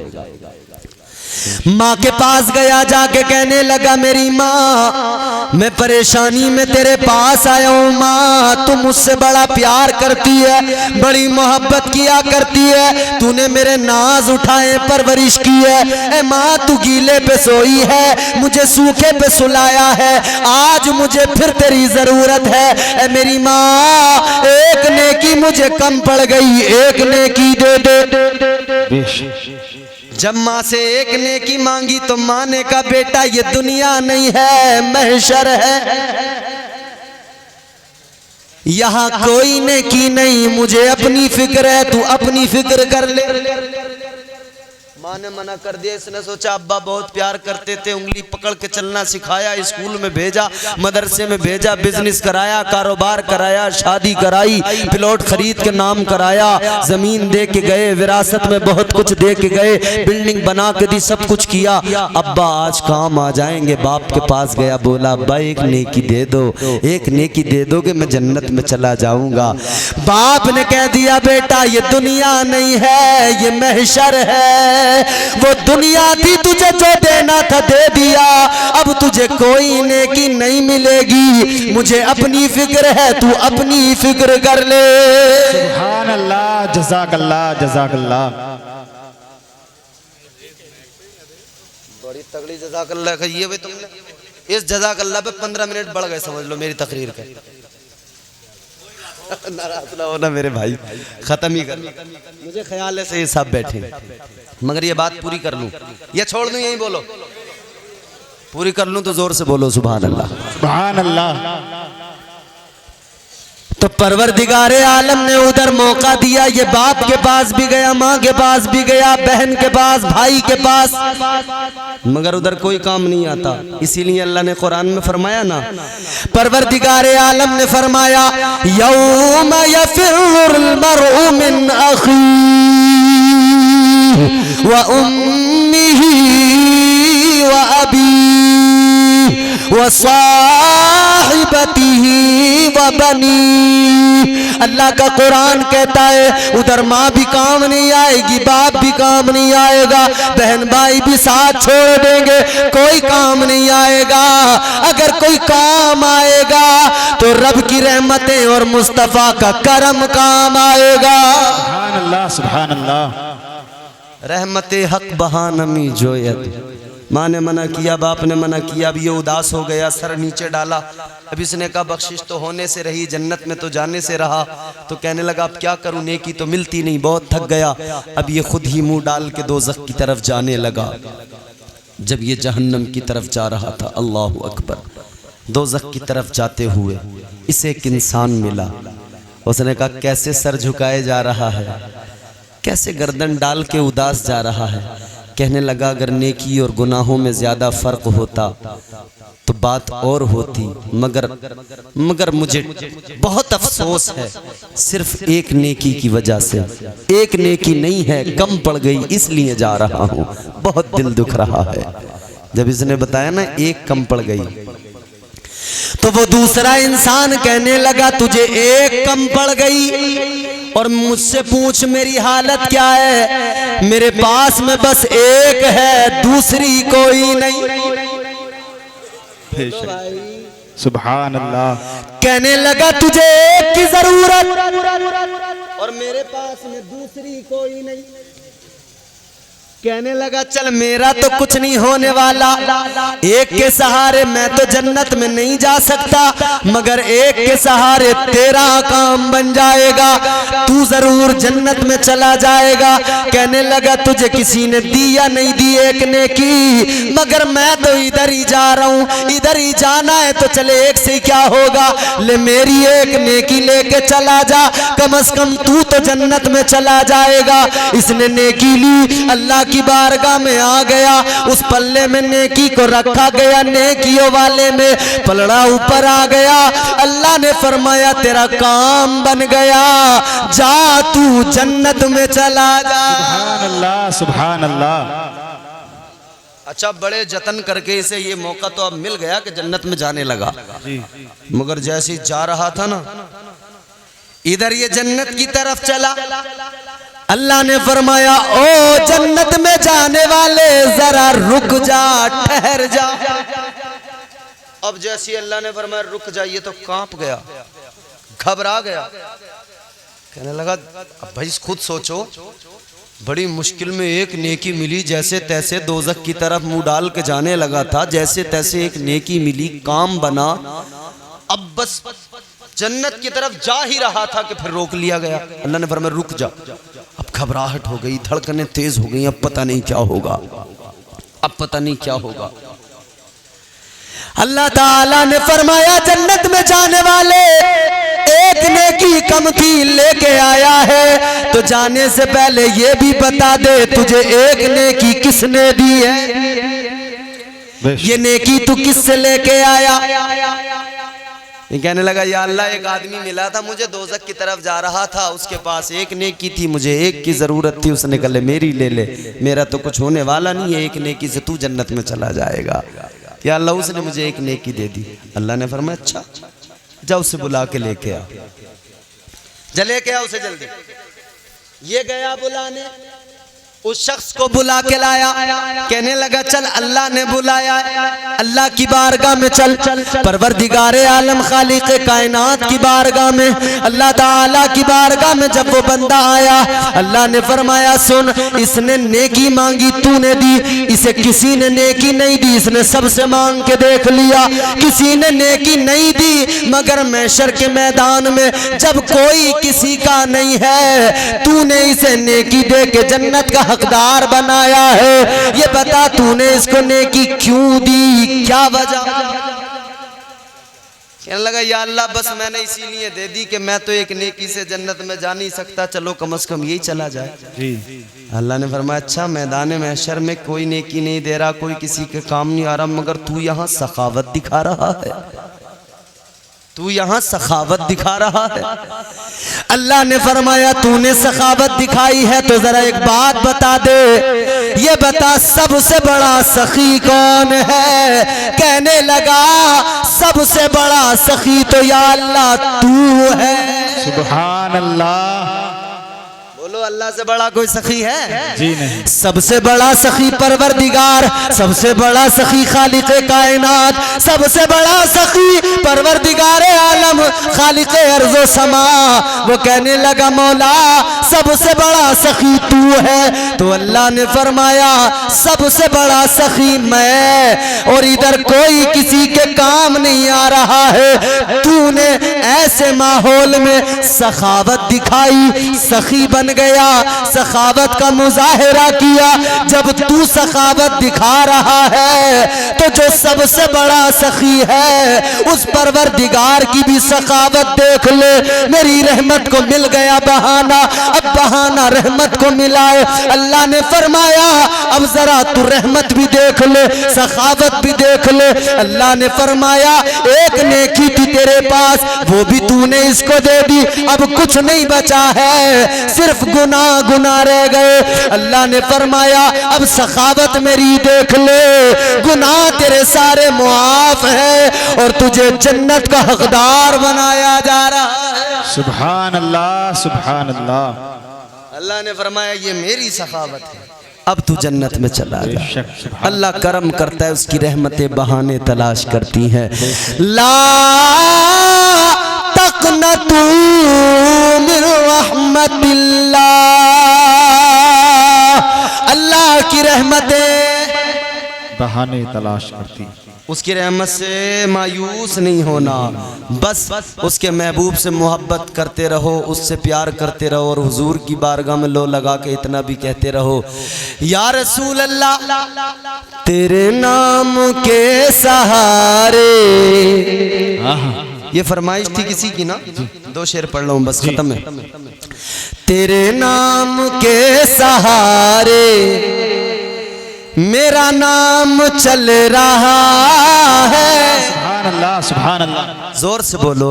A: माँ के पास गया, जाके कहने लगा, मेरी माँ मैं परेशानी में तेरे पास आया हूँ, माँ तू मुझसे बड़ा प्यार करती है, बड़ी मोहब्बत किया करती है, तूने मेरे नाज उठाए, परवरिश की है। ए माँ तू गीले पे सोई है, मुझे सूखे पे सुलाया है, आज मुझे फिर तेरी जरूरत है। ए मेरी माँ एक नेकी मुझे कम पड़ गई, एक नेकी दे दे। जब माँ से एक नेकी मांगी तो माँ ने कहा, बेटा ये दुनिया नहीं है, महशर है, यहाँ कोई नेकी नहीं, मुझे अपनी फिक्र है, तू अपनी फिक्र कर ले। माँ ने मना कर दिया। इसने सोचा अब्बा बहुत प्यार करते थे, उंगली पकड़ के चलना सिखाया, स्कूल में भेजा, मदरसे में भेजा, बिजनेस कराया, कारोबार कराया, शादी कराई, प्लॉट खरीद के नाम कराया, जमीन दे के गए, विरासत में बहुत कुछ दे के गए, बिल्डिंग बना के दी, सब कुछ किया। अब्बा आज काम आ जाएंगे। बाप के पास गया, बोला अब्बा एक नेकी दे दो, एक नेकी दे दोगे मैं जन्नत में चला जाऊंगा। बाप ने कह दिया, बेटा ये दुनिया नहीं है, ये महशर है, है। वो दुनिया थी तुझे जो देना था दे दिया, अब तुझे कोई नेकी नहीं मिलेगी। मुझे अपनी फिक्र है, तू अपनी फिक्र कर ले।
B: सुभान अल्लाह, जज़ाकल्लाह जज़ाकल्लाह।
A: बड़ी तगड़ी जज़ाकल्लाह कही है भाई तुमने। इस जज़ाकल्लाह पे 15 मिनट बढ़ गए समझ लो मेरी तकरीर के। नाराज ना होना मेरे भाई, खत्म ही कर। मुझे ख्याल है से सब बैठे, मगर ये बात पूरी कर लूं या छोड़ दूं यहीं बोलो? पूरी कर लूं तो जोर से बोलो सुभान अल्लाह।
B: सुभान अल्लाह।
A: तो परवरदिगारे आलम ने उधर मौका दिया, ये बाप के पास भी गया, माँ के पास भी गया, बहन के पास, भाई के पास, मगर उधर कोई काम नहीं आता। इसीलिए अल्लाह ने कुरान में फरमाया ना, परवरदिगारे आलम ने फरमाया यौम यफिर्रुल मर्उ मिन अखीही व उम्मिही व अबीही व साहिबतिही व बनी। अल्लाह का कुरान कहता है उधर माँ भी काम नहीं आएगी, बाप भी काम नहीं आएगा, बहन भाई भी साथ छोड़ देंगे, कोई काम नहीं आएगा। अगर कोई काम आएगा तो रब की रहमतें और मुस्तफ़ा का करम काम आएगा।
B: सुभान अल्लाह सुभान अल्लाह।
A: रहमते हक बहानमी जोयत। माँ ने मना किया, बाप ने मना किया, अब ये उदास हो गया, सर नीचे डाला। अब इसने कहा बख्शिश तो होने से रही, जन्नत में तो जाने से रहा। तो कहने लगा अब क्या करूं, नेकी तो मिलती नहीं, बहुत थक गया। अब ये खुद ही मुंह डाल के दोज़ख की तरफ जाने लगा। जब ये जहन्नम की तरफ जा रहा था, अल्लाह अकबर, दोज़ख की तरफ जाते हुए इसे एक इंसान मिला। उसने कहा कैसे सर झुकाए जा रहा है, कैसे गर्दन डाल के उदास जा रहा है। कहने लगा अगर नेकी और गुनाहों में ज़्यादा फ़र्क होता तो बात और होती, मगर मुझे बहुत अफसोस है, सिर्फ एक नेकी की वजह से, एक नेकी नहीं है, कम पड़ गई इसलिए जा रहा हूँ, बहुत दिल दुख रहा है। जब इसने बताया ना एक कम पड़ गई, तो वो दूसरा इंसान कहने लगा तुझे एक कम पड़ गई और मुझसे पूछ मेरी हालत क्या है, मेरे पास में बस एक है, दूसरी कोई नहीं।
B: सुभान अल्लाह।
A: कहने लगा तुझे एक की जरूरत और मेरे पास में दूसरी कोई नहीं। कहने लगा चल मेरा तो कुछ नहीं होने वाला, एक के सहारे मैं तो जन्नत में नहीं जा सकता, मगर एक के सहारे तेरा काम बन जाएगा, तू जरूर जन्नत में चला जाएगा। कहने लगा तुझे किसी ने दी या नहीं दी एक नेकी, मगर मैं तो इधर ही जा रहा हूँ, इधर ही जाना है तो चले एक से क्या होगा, ले मेरी एक नेकी लेके चला जा, कम से कम तू तो जन्नत में चला जाएगा। इसने नेकी ली, अल्लाह की बारगाह में आ गया, उस पल्ले में नेकी को रखा गया, नेकियों वाले में पलड़ा ऊपर आ गया। अल्लाह ने फरमाया तेरा काम बन गया, जा तू जन्नत में चला जा।
B: सुभान अल्लाह सुभान अल्लाह।
A: अच्छा बड़े जतन करके इसे ये मौका तो अब मिल गया कि जन्नत में जाने लगा, मगर जैसे जा रहा था ना, इधर ये जन्नत की तरफ चला, अल्लाह ने फरमाया ओ जन्नत में जाने वाले जरा रुक जा, ठहर जा। अब जैसे अल्लाह ने फरमाया रुक जाइए तो कांप गया, घबरा गया। कहने लगा अब भाई खुद सोचो, बड़ी मुश्किल में एक नेकी मिली, जैसे तैसे दोज़ख की तरफ मुंह डाल के जाने लगा था, जैसे तैसे एक नेकी मिली, काम बना, अब बस जन्नत की तरफ जा ही रहा था कि फिर रोक लिया गया। अल्लाह ने फरमाया रुक जा। अब घबराहट हो गई, धड़कनें तेज हो गई, अब पता नहीं क्या होगा, अब पता नहीं क्या होगा। अल्लाह ताला ने फरमाया जन्नत में जाने वाले एक नेकी कम थी लेके आया है, तो जाने से पहले ये भी बता दे तुझे एक नेकी किसने दी है, ये नेकी तू किससे लेके आया। ये कहने लगा या अल्लाह एक आदमी मिला था मुझे, दोज़ख की तरफ जा रहा था, उसके पास एक नेकी थी, मुझे एक की ज़रूरत थी, उसने कहा ले मेरी ले ले, मेरा तो कुछ होने वाला नहीं है, एक नेकी से तू जन्नत में चला जाएगा। या अल्लाह उसने मुझे एक नेकी दे दी। अल्लाह ने फरमाया अच्छा जा उसे बुला के लेके आ, जा लेके आ उसे जल्दी। ये गया बुलाने, उस शख्स को बुला के लाया, कहने लगा चल अल्लाह ने बुलाया, अल्लाह की बारगाह में चल। परवरदिगारे आलम खालिक कायनात की बारगाह में, अल्लाह ताला की बारगाह में जब वो बंदा आया, अल्लाह ने फरमाया सुन, इसने नेकी मांगी तूने दी, इसे किसी ने नेकी नहीं दी, इसने सबसे मांग के देख लिया, किसी ने नेकी नहीं दी, मगर महशर के मैदान में जब कोई किसी का नहीं है, तूने इसे नेकी दे के जन्नत का हकदार बनाया है। ये बता तूने इसको नेकी क्यों दी, क्या वजह? कहने लगा या अल्लाह बस मैंने इसीलिए दे दी कि मैं तो एक नेकी से जन्नत में जा नहीं सकता, चलो कम से कम यही चला जाए। जी अल्लाह ने फरमाया अच्छा मैदान महशर में कोई नेकी नहीं दे रहा, कोई किसी के काम नहीं आ रहा, मगर तू यहाँ सखावत दिखा रहा है, तू यहाँ सखावत दिखा रहा है। अल्लाह ने फरमाया तूने सखावत दिखाई है तो जरा एक बात बता दे, ये बता सबसे बड़ा सखी कौन है? कहने लगा सबसे बड़ा सखी तो या अल्लाह तू है।
B: सुभान अल्लाह।
A: बोलो अल्लाह से बड़ा कोई सखी है?
B: जी नहीं।
A: सबसे बड़ा सखी परवरदिगार, सबसे बड़ा सखी खालिक़े कायनात, सबसे बड़ा सखी परवरदिगार आलम खालिक़े अर्ज़ो समा। वो कहने लगा मौला सबसे बड़ा सखी तू है, तो अल्लाह ने फरमाया सबसे बड़ा सखी मैं, और इधर कोई किसी के काम नहीं आ रहा है। तूने ऐसे माहौल में सखावत दिखाई, सखी बन गया, सखावत का मुजाहिरा किया। जब तू सखावत दिखा रहा है तो जो सबसे बड़ा सखी है उस परवरदिगार की भी सखावत देख ले। मेरी रहमत को मिल गया बहाना, अब बहाना रहमत को मिला है। अल्लाह ने फरमाया अब जरा तू रहमत भी देख ले, सखावत भी देख ले। अल्लाह ने फरमाया एक नेकी थी तेरे पास, वो भी तूने इसको दे दी, अब कुछ नहीं बचा है, सिर्फ गुनाह गुनाह रह गए। अल्लाह ने फरमाया अब सखावत मेरी देख ले, गुनाह तेरे सारे मुआफ है और तुझे जन्नत का हकदार बनाया जा रहा है।
B: सुभान अल्लाह, सुभान अल्लाह।
A: अल्लाह ने फरमाया ये मेरी सखावत है, अब तू जन्नत में चला जा। अल्लाह करम करता है, उसकी रहमतें बहाने तलाश करती हैं। ला तक़नतू मिन रहमतिल्लाह, अल्लाह की रहमतें
B: बहाने तलाश करती,
A: उसकी रहमत से मायूस नहीं होना, बस उसके महबूब से मोहब्बत करते रहो, उससे प्यार करते रहो और हुजूर की बारगाह में लो लगा के इतना भी कहते रहो या रसूल अल्लाह तेरे नाम के सहारे। ये फरमाइश थी किसी की ना, दो शेर पढ़ लो बस खत्म है। तेरे नाम के सहारे मेरा नाम चल रहा है।
B: सुभान अल्लाह, सुभान अल्लाह।
A: जोर से बोलो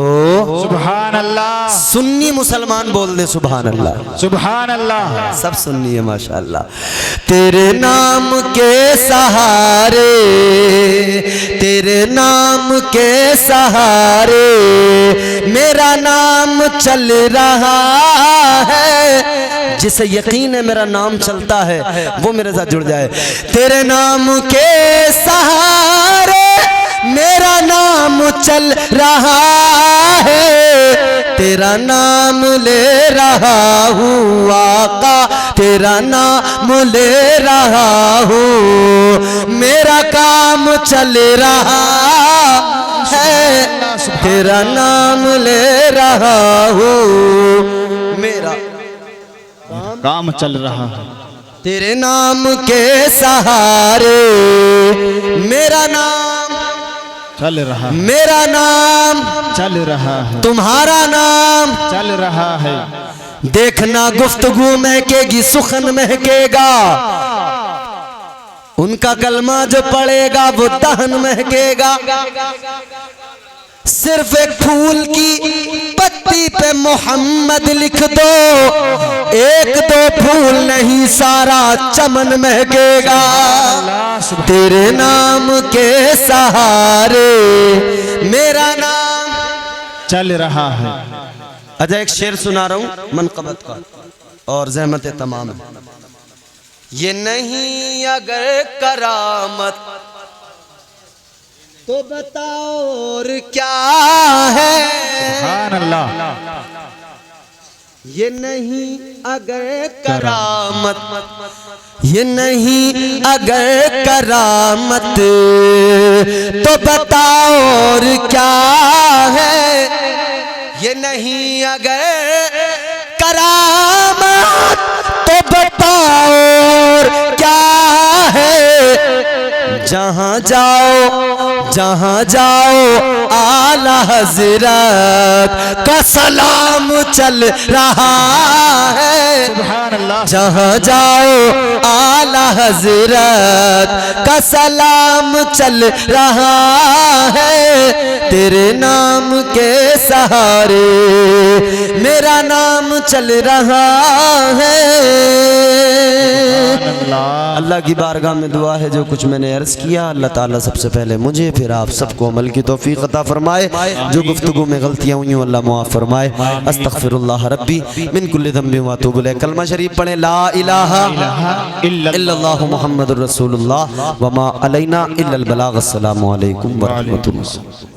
B: सुभान अल्लाह।
A: सुन्नी मुसलमान बोल दे सुभान अल्लाह,
B: सुभान अल्लाह।
A: सब सुन्नी है माशाअल्लाह। तेरे नाम के सहारे, तेरे नाम के सहारे मेरा नाम चल रहा है। जिसे यकीन है मेरा नाम चलता है वो मेरे साथ जुड़ जाए। तेरे नाम के सहारे मेरा नाम चल रहा है, तेरा नाम ले रहा हूँ आका, तेरा नाम ले रहा हूँ, मेरा काम चल रहा है, तेरा नाम ले रहा हूँ, मेरा
B: काम चल रहा है।
A: तेरे नाम के सहारे मेरा नाम
B: चल रहा है,
A: मेरा नाम
B: चल रहा है,
A: तुम्हारा नाम
B: चल रहा है।
A: देखना गुफ्तगू महकेगी, सुखन महकेगा, उनका कलमा जो पड़ेगा वो दहन महकेगा। सिर्फ एक फूल की पत्ती पे मोहम्मद लिख दो, एक दो फूल नहीं सारा चमन महकेगा। तेरे नाम के सहारे मेरा नाम
B: चल रहा है।
A: अच्छा एक शेर सुना रहा हूं मनकबत का और ज़हमत तमाम है। ये नहीं अगर करामत तो बताओ और क्या है।
B: सुभान अल्लाह।
A: ये नहीं अगर करामत, ये नहीं अगर करामत तो बताओ और क्या है। ये नहीं अगर करामत तो बताओ और क्या है। जहाँ जाओ आला हजरत का सलाम चल रहा है।
B: सुभान अल्लाह।
A: जहाँ जाओ आला हजरत का सलाम चल रहा है। तेरे नाम के सहारे मेरा नाम चल रहा है। अल्लाह की बारगाह में दुआ है, जो कुछ मैंने अर्ज किया अल्लाह ताला सबसे पहले मुझे फिर आप सबको अमल की तौफीक अता फरमाए। जो गुफ्तगू में गलतियाँ हुई हैं अल्लाह मुआफ़ फरमाए। अस्तग़फिरुल्लाह रब्बी मिन कुल्लि ज़ंबि व अतूबु इलैह। कलमा शरीफ पढ़ें, ला इलाहा इल्लल्लाहु मुहम्मदुर रसूलुल्लाह व मा अलैना इल्लल बलाग। अस्सलामु अलैकुम व रहमतुल्लाह।